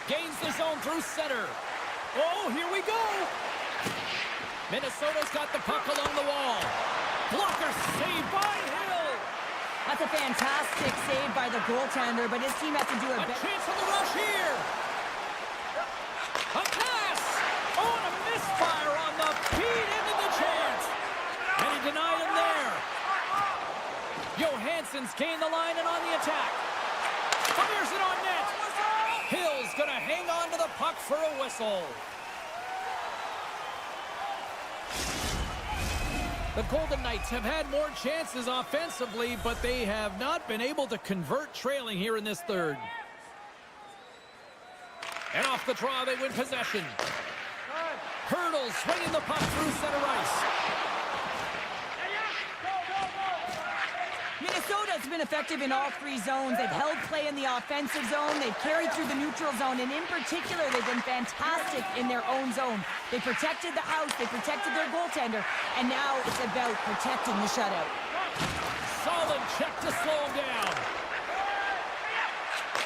Gains the zone through center. Oh, here we go. Minnesota's got the puck along the wall. Blocker save by Hill. That's a fantastic save by the goaltender, but his team has to do a A better. chance on the rush here. A pass. Oh, and a misfire on the feed into the chance. And he denied him there. Johansson's gained the line and on the attack. Fires it on net. Hill's going to hang on to the puck for a whistle. The Golden Knights have had more chances offensively, but they have not been able to convert, trailing here in this third. And off the draw, they win possession. Hurdle swinging the puck through center ice. Minnesota's been effective in all 3 zones. They've held play in the offensive zone. They've carried through the neutral zone. And in particular, they've been fantastic in their own zone. They protected the house. They protected their goaltender. And now it's about protecting the shutout. Solid check to slow him down.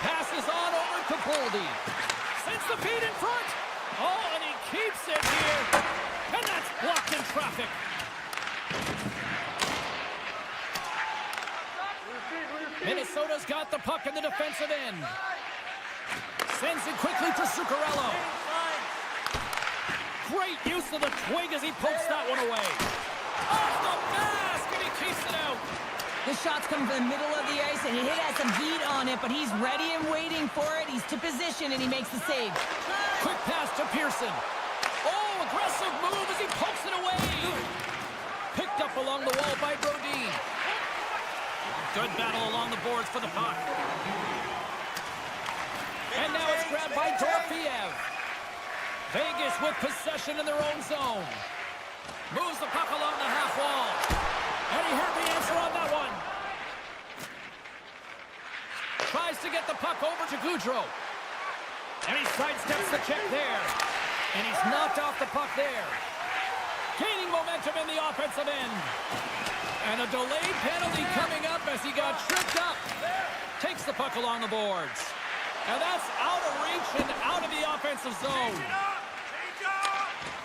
Passes on over to Boldy. Sends the feed in front. Oh, and he keeps it here. And that's blocked in traffic. Minnesota's got the puck in the defensive end. Sends it quickly to Zuccarello. Great use of the twig as he pokes that one away. Off the mask, and he keeps it out. The shot's coming from the middle of the ice, and he has some heat on it, but he's ready and waiting for it. He's to position, and he makes the save. Quick pass to Pearson. Oh, aggressive move as he pokes it away. Picked up along the wall by Brodin. Good battle along the boards for the puck. And now it's grabbed by Dorofeev. Vegas with possession in their own zone. Moves the puck along the half wall. And he heard the answer on that one. Tries to get the puck over to Goudreau. And he sidesteps the check there. And he's knocked off the puck there. Gaining momentum in the offensive end. And a delayed penalty coming up as he got tripped up. Takes the puck along the boards. And that's out of reach and out of the offensive zone.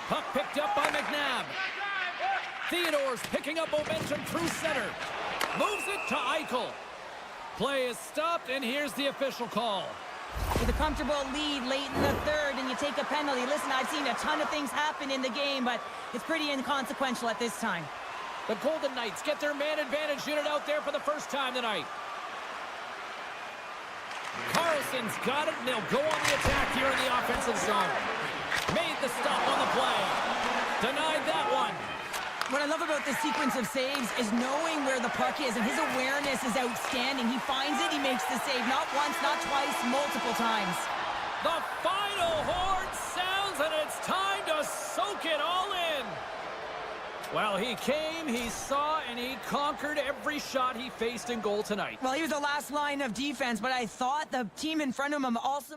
Puck picked up by McNabb. Theodore's picking up momentum through center. Moves it to Eichel. Play is stopped, and here's the official call. With a comfortable lead late in the third, and you take a penalty. Listen, I've seen a ton of things happen in the game, but it's pretty inconsequential at this time. The Golden Knights get their man advantage unit out there for the first time tonight. Carlson's got it, and they'll go on the attack here in the offensive zone. Made the stop on the play. Denied that one. What I love about this sequence of saves is knowing where the puck is, and his awareness is outstanding. He finds it, he makes the save. Not once, not twice, multiple times. The final horn sounds, and it's time to soak it all in. Well, he came, he saw, and he conquered every shot he faced in goal tonight. Well, he was the last line of defense, but I thought the team in front of him also...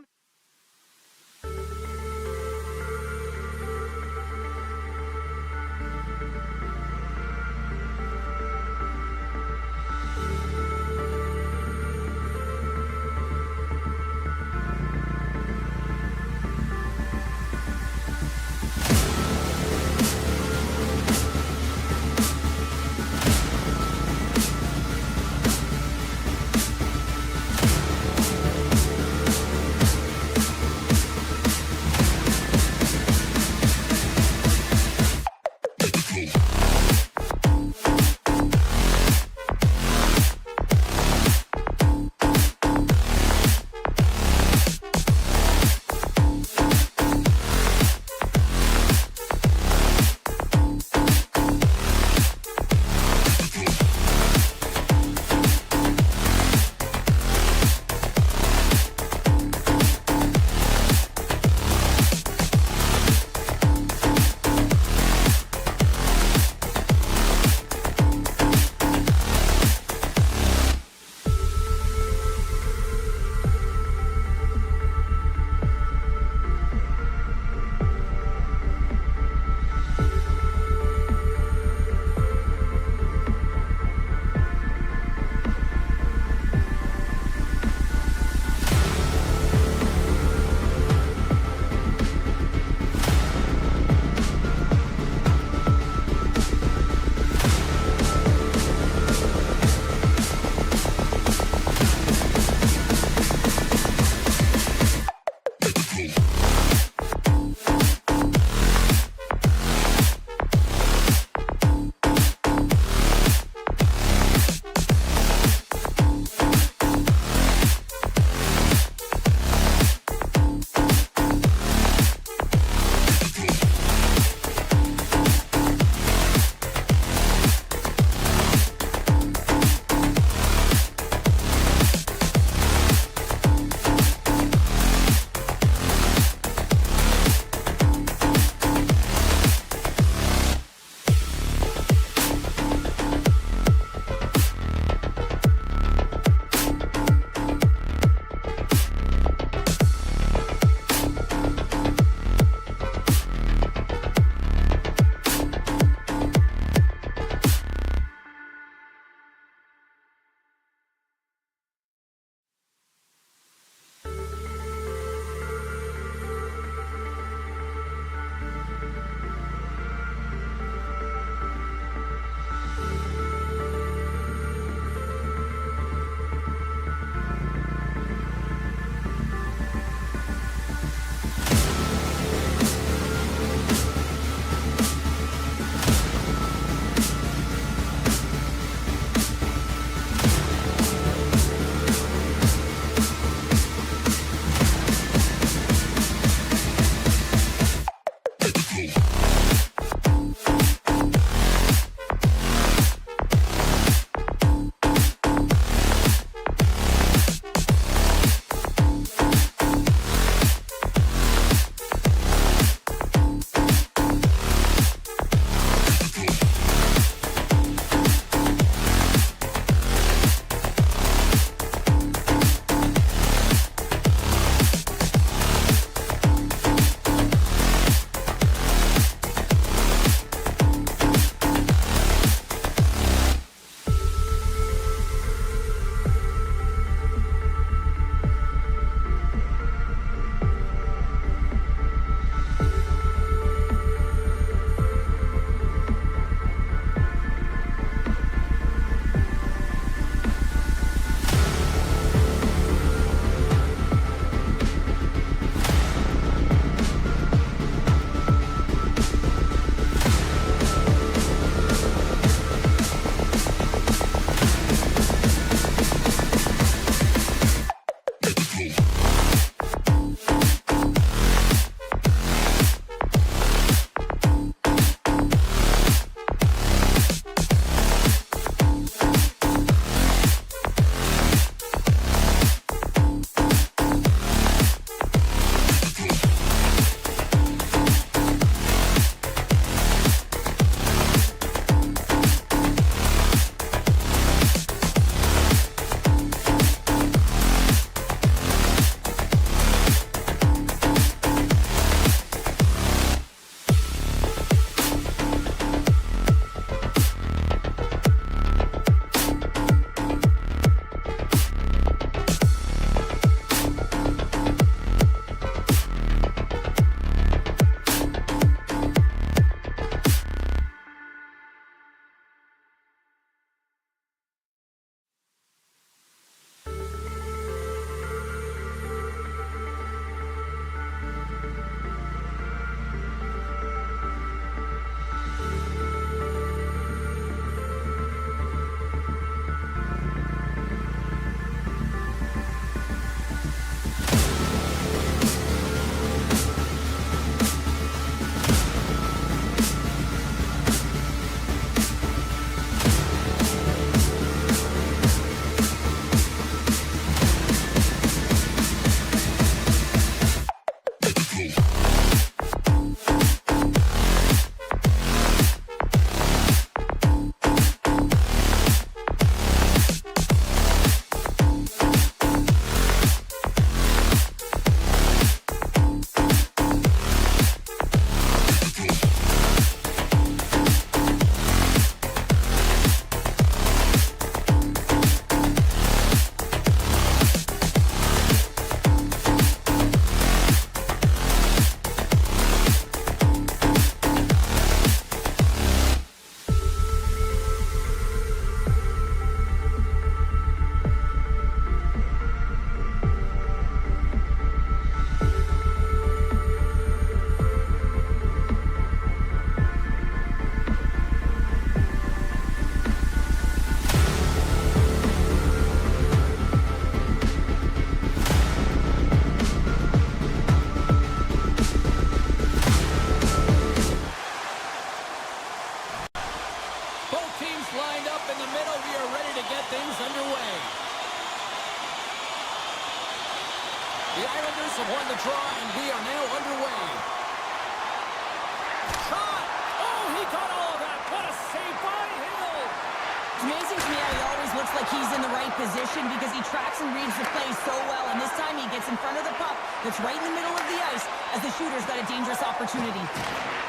like he's in the right position because he tracks and reads the play so well. And this time he gets in front of the puck that's right in the middle of the ice as the shooter's got a dangerous opportunity.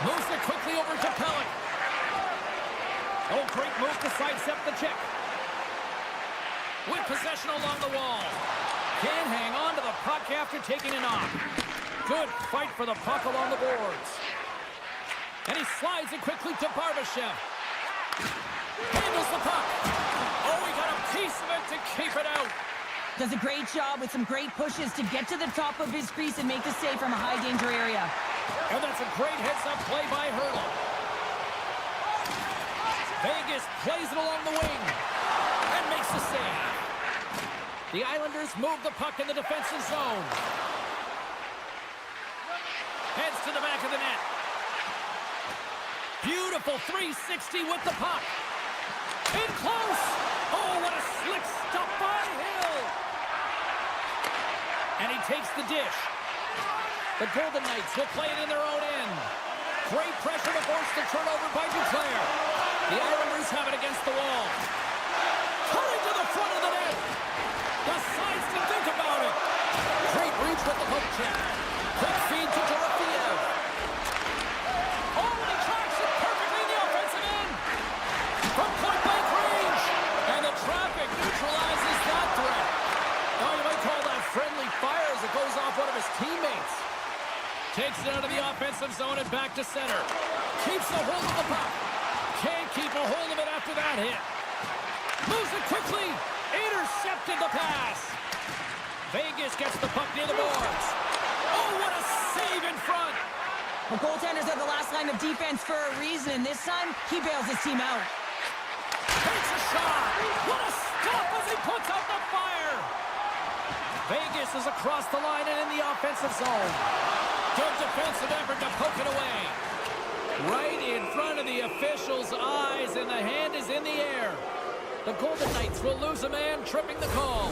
Moves it quickly over to Pellick. Oh, great move to sidestep the check. With possession along the wall. Can't hang on to the puck after taking a knock. Good fight for the puck along the boards. And he slides it quickly to Barbashev. Handles the puck. Oh, he got a piece of it to keep it out. Does a great job with some great pushes to get to the top of his crease and make the save from a high-danger area. And that's a great heads-up play by Hurdle. Vegas plays it along the wing and makes the save. The Islanders move the puck in the defensive zone. Heads to the back of the net. Beautiful 360 with the puck. In close. Oh, what a slick stop by Hill. And he takes the dish. The Golden Knights will play it in their own end. Great pressure to force the turnover by Duclair. The Islanders have it against the wall. Hurry to the front of the net. Decides to think about it. Great reach with the hook check. Quick feed to Dorofeev. Oh, and he tracks it perfectly in the offensive end. From point-blank range. And the traffic neutralizes that threat. Oh, you might call that friendly fire as it goes off one of his teammates. Takes it out of the offensive zone and back to center. Keeps a hold of the puck. Can't keep a hold of it after that hit. Moves it quickly. Intercepted the pass. Vegas gets the puck near the boards. Oh, what a save in front. The goaltenders are the last line of defense for a reason, and this time, he bails his team out. Takes a shot. What a stop as he puts out the fire. Vegas is across the line and in the offensive zone. Good defensive effort to poke it away. Right in front of the official's eyes, and the hand is in the air. The Golden Knights will lose a man, tripping the call.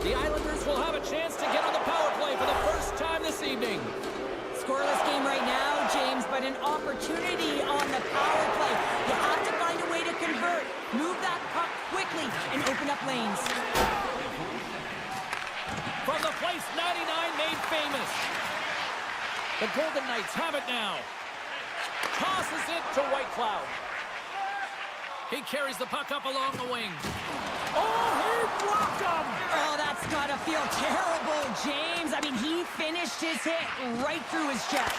The Islanders will have a chance to get on the power play for the first time this evening. Scoreless game right now, James, but an opportunity on the power play. You have to find a way to convert. Move that puck quickly and open up lanes. From the place 99 made famous. The Golden Knights have it now. Tosses it to White Cloud. He carries the puck up along the wing. Oh, he blocked him! Oh, that's gotta feel terrible, James. I mean, he finished his hit right through his chest.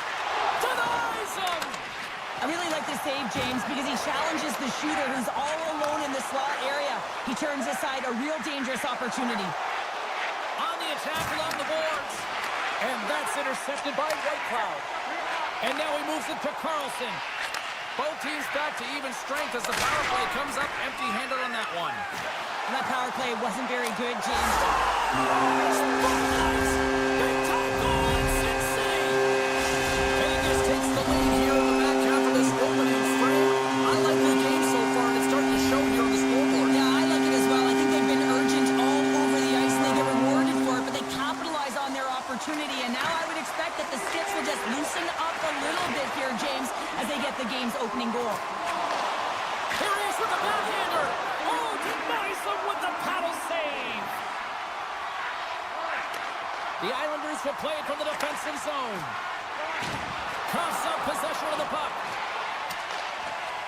Denies him! I really like this save, James, because he challenges the shooter who's all alone in the slot area. He turns aside a real dangerous opportunity. On the attack along the boards. And that's intercepted by White Cloud. And now he moves it to Carlson. Both teams back to even strength as the power play comes up empty-handed on that one. And that power play wasn't very good, James. Big time goal in Sin City. Vegas takes the lead here in the back half of this opening frame. I like the game so far, and it's starting to show here on the scoreboard. Yeah, I like it as well. I think they've been urgent all over the ice, and they get rewarded for it, but they capitalize on their opportunity. And now I would expect that the sticks will just loosen up a little bit here, James, as they get the game's opening goal. Here he is with the backhander. Oh, denies him with the paddle save. The Islanders will play it from the defensive zone. Cuffs up possession of the puck.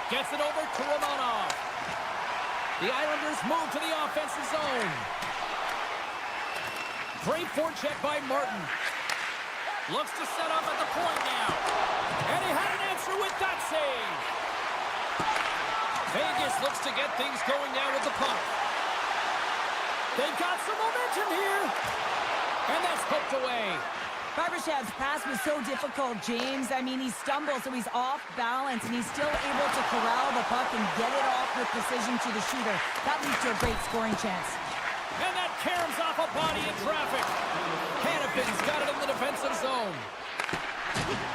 Gets it over to Romanov. The Islanders move to the offensive zone. Great forecheck by Martin. Looks to set up at the point now. And he had an answer with that save. Vegas looks to get things going now with the puck. They've got some momentum here. And that's poked away. Barbashev's pass was so difficult, James. I mean, he stumbles, so he's off balance, and he's still able to corral the puck and get it off with precision to the shooter. That leads to a great scoring chance. And that caroms off a body in traffic. Hannafin's got it in the defensive zone.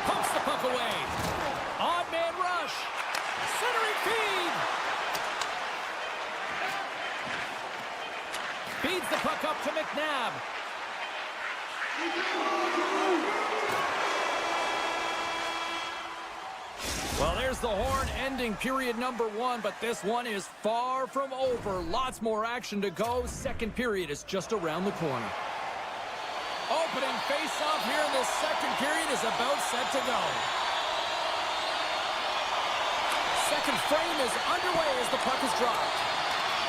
Pumps the puck away. Odd man rush. Centering feed. Feeds the puck up to McNabb. Well, there's There's the horn ending period number 1, but this one is far from over. Lots more action to go. Second period is just around the corner. Opening face-off here in this second period is about set to go. Second frame is underway as the puck is dropped.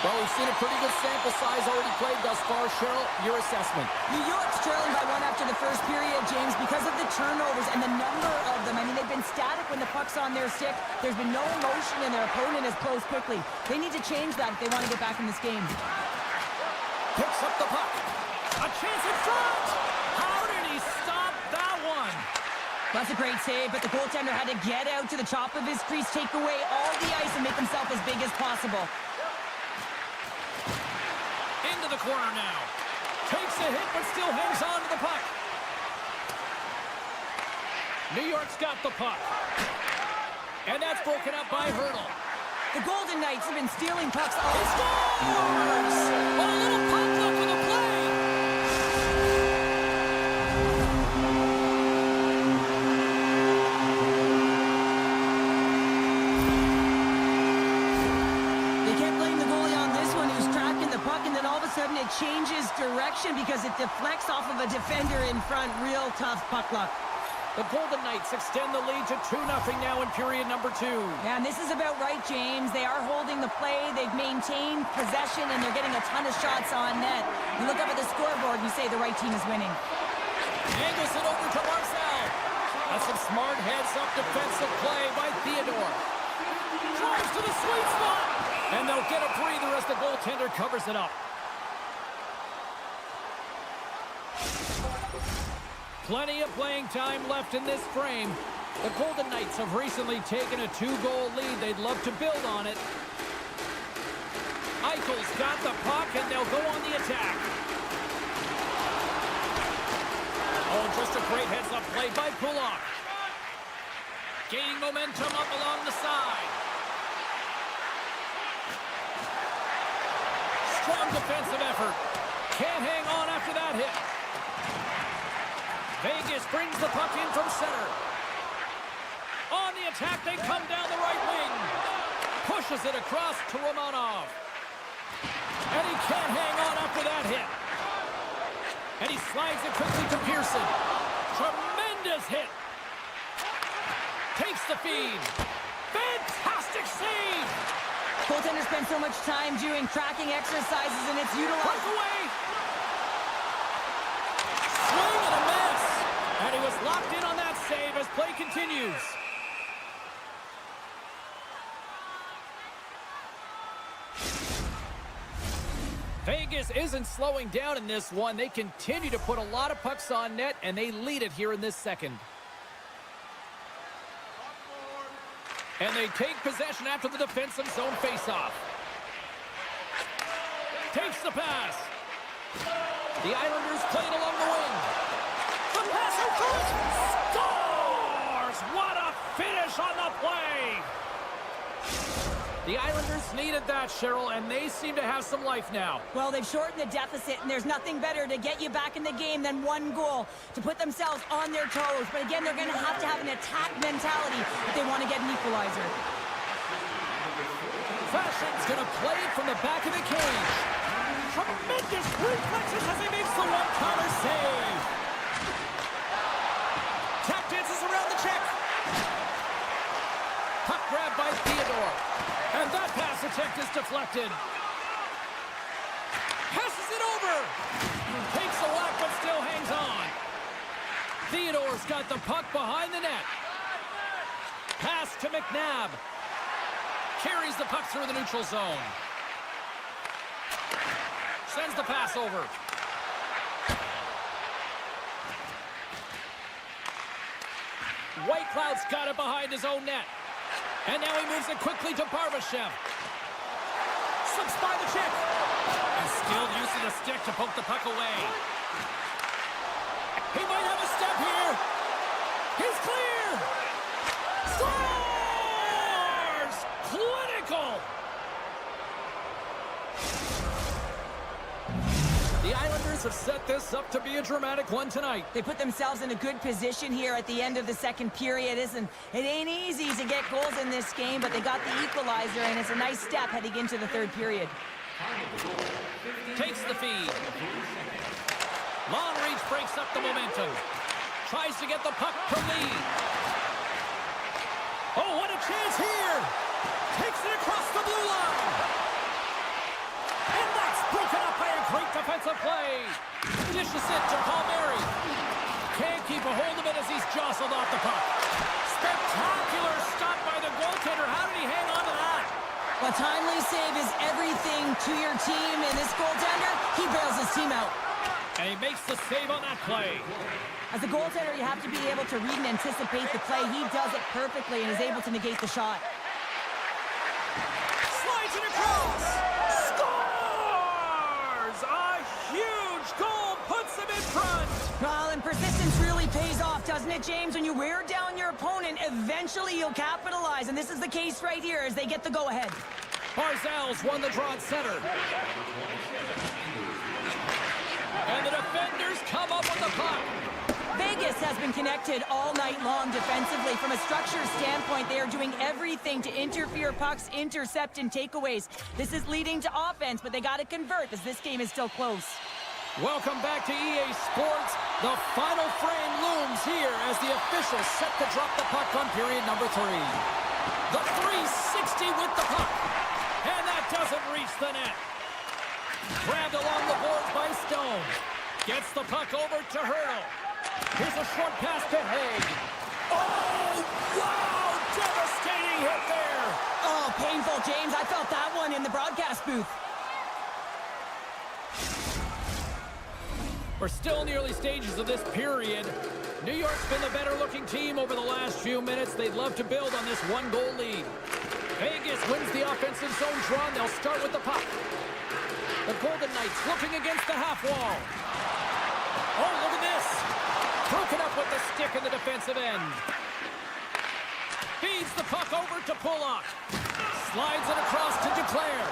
Well, we've seen a pretty good sample size already played thus far. Cheryl, your assessment. New York's trailing by 1 after the first period, James, because of the turnovers and the number of them. I mean, they've been static when the puck's on their stick. There's been no motion, and their opponent has closed quickly. They need to change that if they want to get back in this game. Picks up the puck. A chance in front! How did he stop that one? That's a great save, but the goaltender had to get out to the top of his crease, take away all the ice, and make himself as big as possible. Into the corner now. Takes a hit, but still hangs on to the puck. New York's got the puck. And that's broken up by Hurdle. The Golden Knights have been stealing pucks all He scores! A little puck luck with the play. They can't blame the goalie on this one, who's tracking the puck, and then all of a sudden it changes direction because it deflects off of a defender in front. Real tough puck luck. The Golden Knights extend the lead to 2-0 now in period number 2. Yeah, and this is about right, James. They are holding the play. They've maintained possession, and they're getting a ton of shots on net. You look up at the scoreboard, you say the right team is winning. Angles it over to Marcel. That's some smart heads-up defensive play by Theodore. Drives to the sweet spot. And they'll get a breather as the goaltender covers it up. Plenty of playing time left in this frame. The Golden Knights have recently taken a 2-goal lead. They'd love to build on it. Eichel's got the puck, and they'll go on the attack. Oh, just a great heads-up play by Pulak. Gaining momentum up along the side. Strong defensive effort. Can't hang on after that hit. Vegas brings the puck in from center. On the attack, they come down the right wing. Pushes it across to Romanov. And he can't hang on after that hit. And he slides it quickly to Pearson. Tremendous hit. Takes the feed. Fantastic save. Goaltender spends so much time doing tracking exercises, and it's utilized. Puck away. Swing and a miss. And he was locked in on that save as play continues. Vegas isn't slowing down in this one. They continue to put a lot of pucks on net, and they lead it here in this second. And they take possession after the defensive zone faceoff. Takes the pass. The Islanders play it along the wing. The pass in front. Scores! What a finish on the play! The Islanders needed that, Cheryl, and they seem to have some life now. Well, they've shortened the deficit, and there's nothing better to get you back in the game than one goal, to put themselves on their toes. But again, they're going to have an attack mentality if they want to get an equalizer. Fashion's going to play it from the back of the cage. Tremendous reflexes as he makes the one-counter save. Tap dances around the check. Puck grab by Theodore. And that pass attempt is deflected. Passes it over. Takes a whack, but still hangs on. Theodore's got the puck behind the net. Pass to McNabb. Carries the puck through the neutral zone. Sends the pass over. Whitecloud's got it behind his own net. And now he moves it quickly to Barbashev. Slips by the check. And skilled use of the stick to poke the puck away. He might have a step here. He's clear. Scores! Clinical. The Islanders Islanders have set this up to be a dramatic one tonight. They put themselves in a good position here at the end of the second period. It ain't easy to get goals in this game, but they got the equalizer, and it's a nice step heading into the third period. Takes the feed. Long reach breaks up the momentum. Tries to get the puck to lead. Oh, what a chance here! Takes it across the blue line. And that's broken up by a great defensive play. Dishes it to Palmieri. Can't keep a hold of it as he's jostled off the puck. Spectacular stop by the goaltender. How did he hang on to that? A timely save is everything to your team, and this goaltender, he bails his team out. And he makes the save on that play. As a goaltender, you have to be able to read and anticipate the play. He does it perfectly and is able to negate the shot. Slides it across. Scores! A huge goal puts him in front. Well, and persistence really pays off, doesn't it, James? When you wear down your opponent, eventually you'll capitalize. And this is the case right here as they get the go-ahead. Barzal's won the draw at center. And the defenders come up on the puck. Vegas has been connected all night long defensively. From a structure standpoint, they are doing everything to interfere pucks, intercept, and takeaways. This is leading to offense, but they got to convert as this game is still close. Welcome back to EA Sports. The final frame looms here as the officials set to drop the puck on period number 3. The 360 with the puck. And that doesn't reach the net. Grabbed along the boards by Stone. Gets the puck over to Hurdle. Here's a short pass to Haig. Oh, wow! Devastating hit there. Oh, painful, James. I felt that one in the broadcast booth. We're still in the early stages of this period. New York's been the better-looking team over the last few minutes. They'd love to build on this one-goal lead. Vegas wins the offensive zone draw, and they'll start with the puck. The Golden Knights looking against the half wall. Oh, look at this. Broken up with the stick in the defensive end. Feeds the puck over to Pollock. Slides it across to Duclair.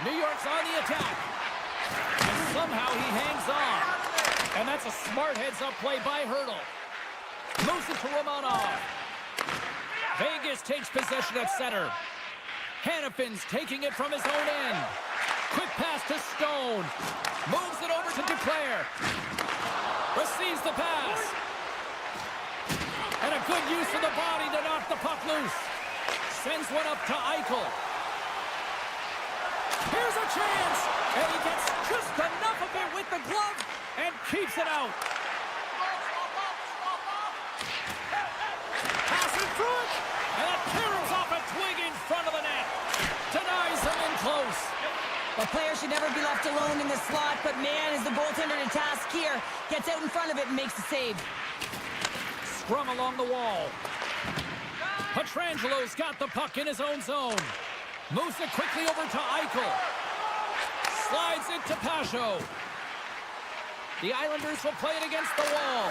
New York's on the attack. And somehow he hangs on. And that's a smart heads-up play by Hurdle. Moves it to Romanov. Vegas takes possession at center. Hannafin's taking it from his own end. Quick pass to Stone. Moves it over to Duclair. Receives the pass. And a good use of the body to knock the puck loose. Sends one up to Eichel. Here's a chance. And he gets just enough of it with the glove and keeps it out. Pass in front. And it tears off a twig in front of the net. Denies him in close. A player should never be left alone in the slot, but man, is the goaltender to task here. Gets out in front of it and makes the save. Scrum along the wall. Petrangelo's got the puck in his own zone. Moves it quickly over to Eichel. Slides it to Pasho. The Islanders will play it against the wall.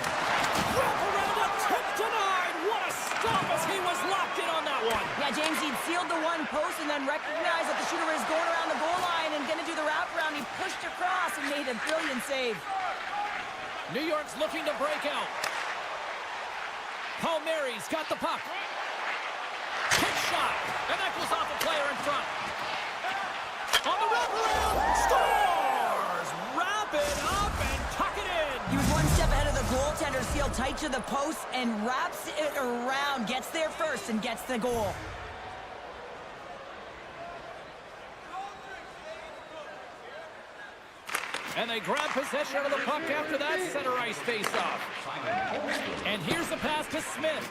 Wrap around a tip denied. What a stop as he was locked in on that one. Yeah, James, he'd sealed the one post and then recognized that the shooter was going around the goal line and going to do the wraparound. He pushed across and made a brilliant save. New York's looking to break out. Palmieri's got the puck. Hit shot. And that goes off a player in front. On the wraparound. Scores! Wrap it up and tuck it in. He was one step ahead of the goaltender, sealed tight to the post and wraps it around. Gets there first and gets the goal. And they grab possession of the puck after that center ice face-off. And here's the pass to Smith.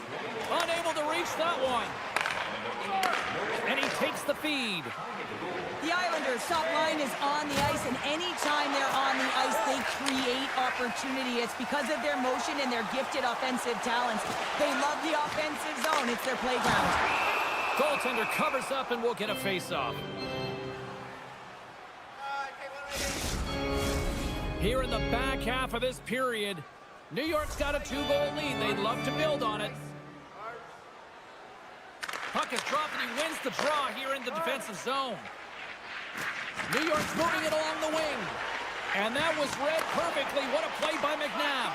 Unable to reach that one. And he takes the feed. The Islanders' top line is on the ice, and anytime they're on the ice, they create opportunity. It's because of their motion and their gifted offensive talents. They love the offensive zone. It's their playground. Goaltender covers up and will get a face-off. Here in the back half of this period, New York's got a 2-goal lead. They'd love to build on it. Puck is dropped and he wins the draw here in the defensive zone. New York's moving it along the wing. And that was read perfectly. What a play by McNabb.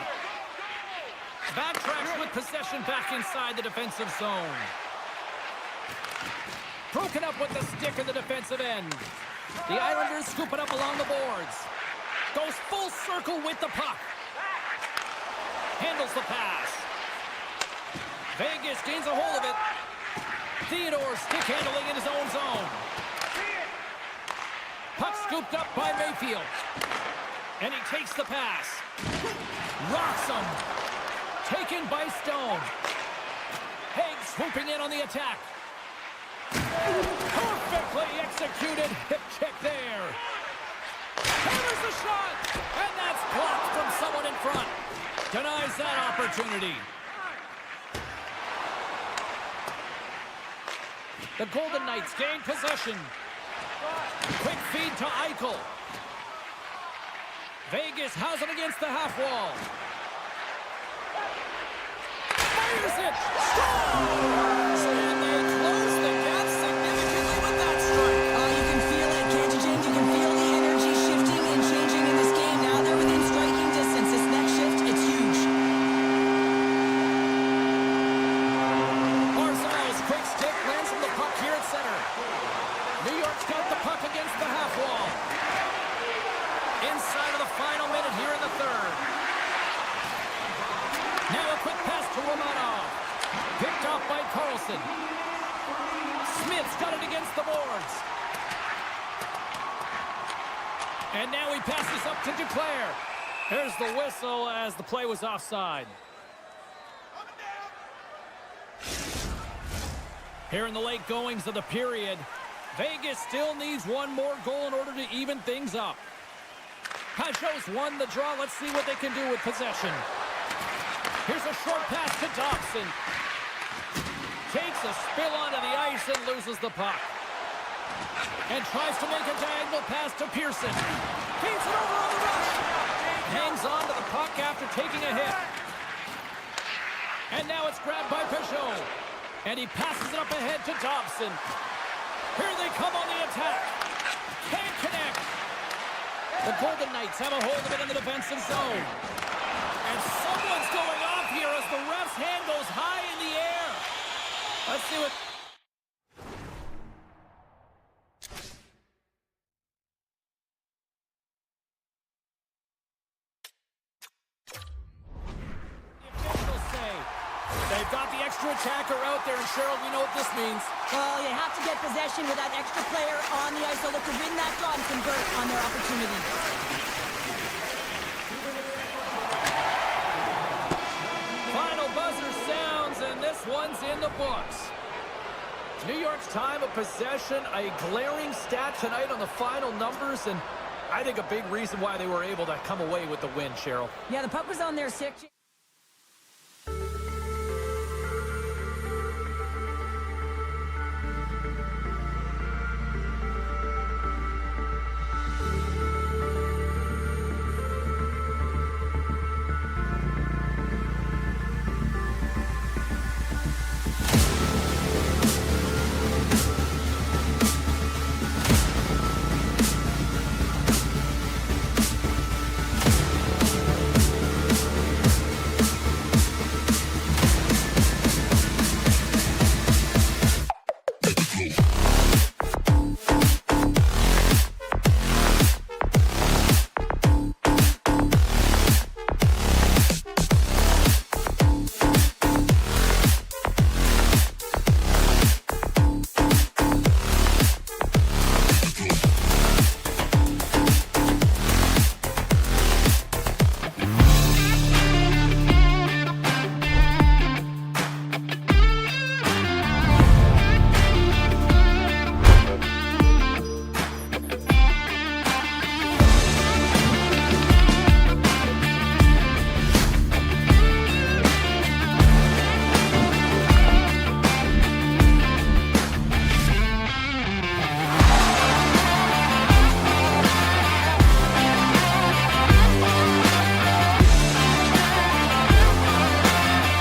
Backtracks with possession back inside the defensive zone. Broken up with the stick in the defensive end. The Islanders scoop it up along the boards. Goes full circle with the puck. Handles the pass. Vegas gains a hold of it. Theodore stick handling in his own zone. Puck scooped up by Mayfield. And he takes the pass. Rocks him. Taken by Stone. Haig swooping in on the attack. Perfectly executed hip check there. Hammers the shot. And that's blocked from someone in front. Denies that opportunity. The Golden Knights gain possession. Quick feed to Eichel. Vegas has it against the half wall. Fires it. Scores! And they close the gap significantly with that strike. You can feel it, can't you, James? You can feel the energy shifting and changing in this game. Now they're within striking distance. This next shift, it's huge. Barzal's quick stick lands from the puck here at center. New York's got the puck against the half wall. Inside of the final minute here in the third. Now a quick pass to Romanov. Picked off by Carlson. Smith's got it against the boards. And now he passes up to Duclair. There's the whistle as the play was offside. Here in the late goings of the period, Vegas still needs one more goal in order to even things up. Pajot's won the draw. Let's see what they can do with possession. Here's a short pass to Dobson. Takes a spill onto the ice and loses the puck. And tries to make a diagonal pass to Pearson. Feeds it over on the rush. Hangs on to the puck after taking a hit. And now it's grabbed by Pajot. And he passes it up ahead to Dobson. Here they come on the attack. Can't connect. The Golden Knights have a hold of it in the defensive zone. And someone's going off here as the ref's hand goes high in the air. Let's see what... The officials say. They've got the extra attacker out there, and Cheryl, we know what this means. Well, you have to get possession with that extra player on the ice so look to win that draw and convert on their opportunity. Final buzzer sounds, and this one's in the books. New York's time of possession, a glaring stat tonight on the final numbers, and I think a big reason why they were able to come away with the win, Cheryl. Yeah, the puck was on their 6.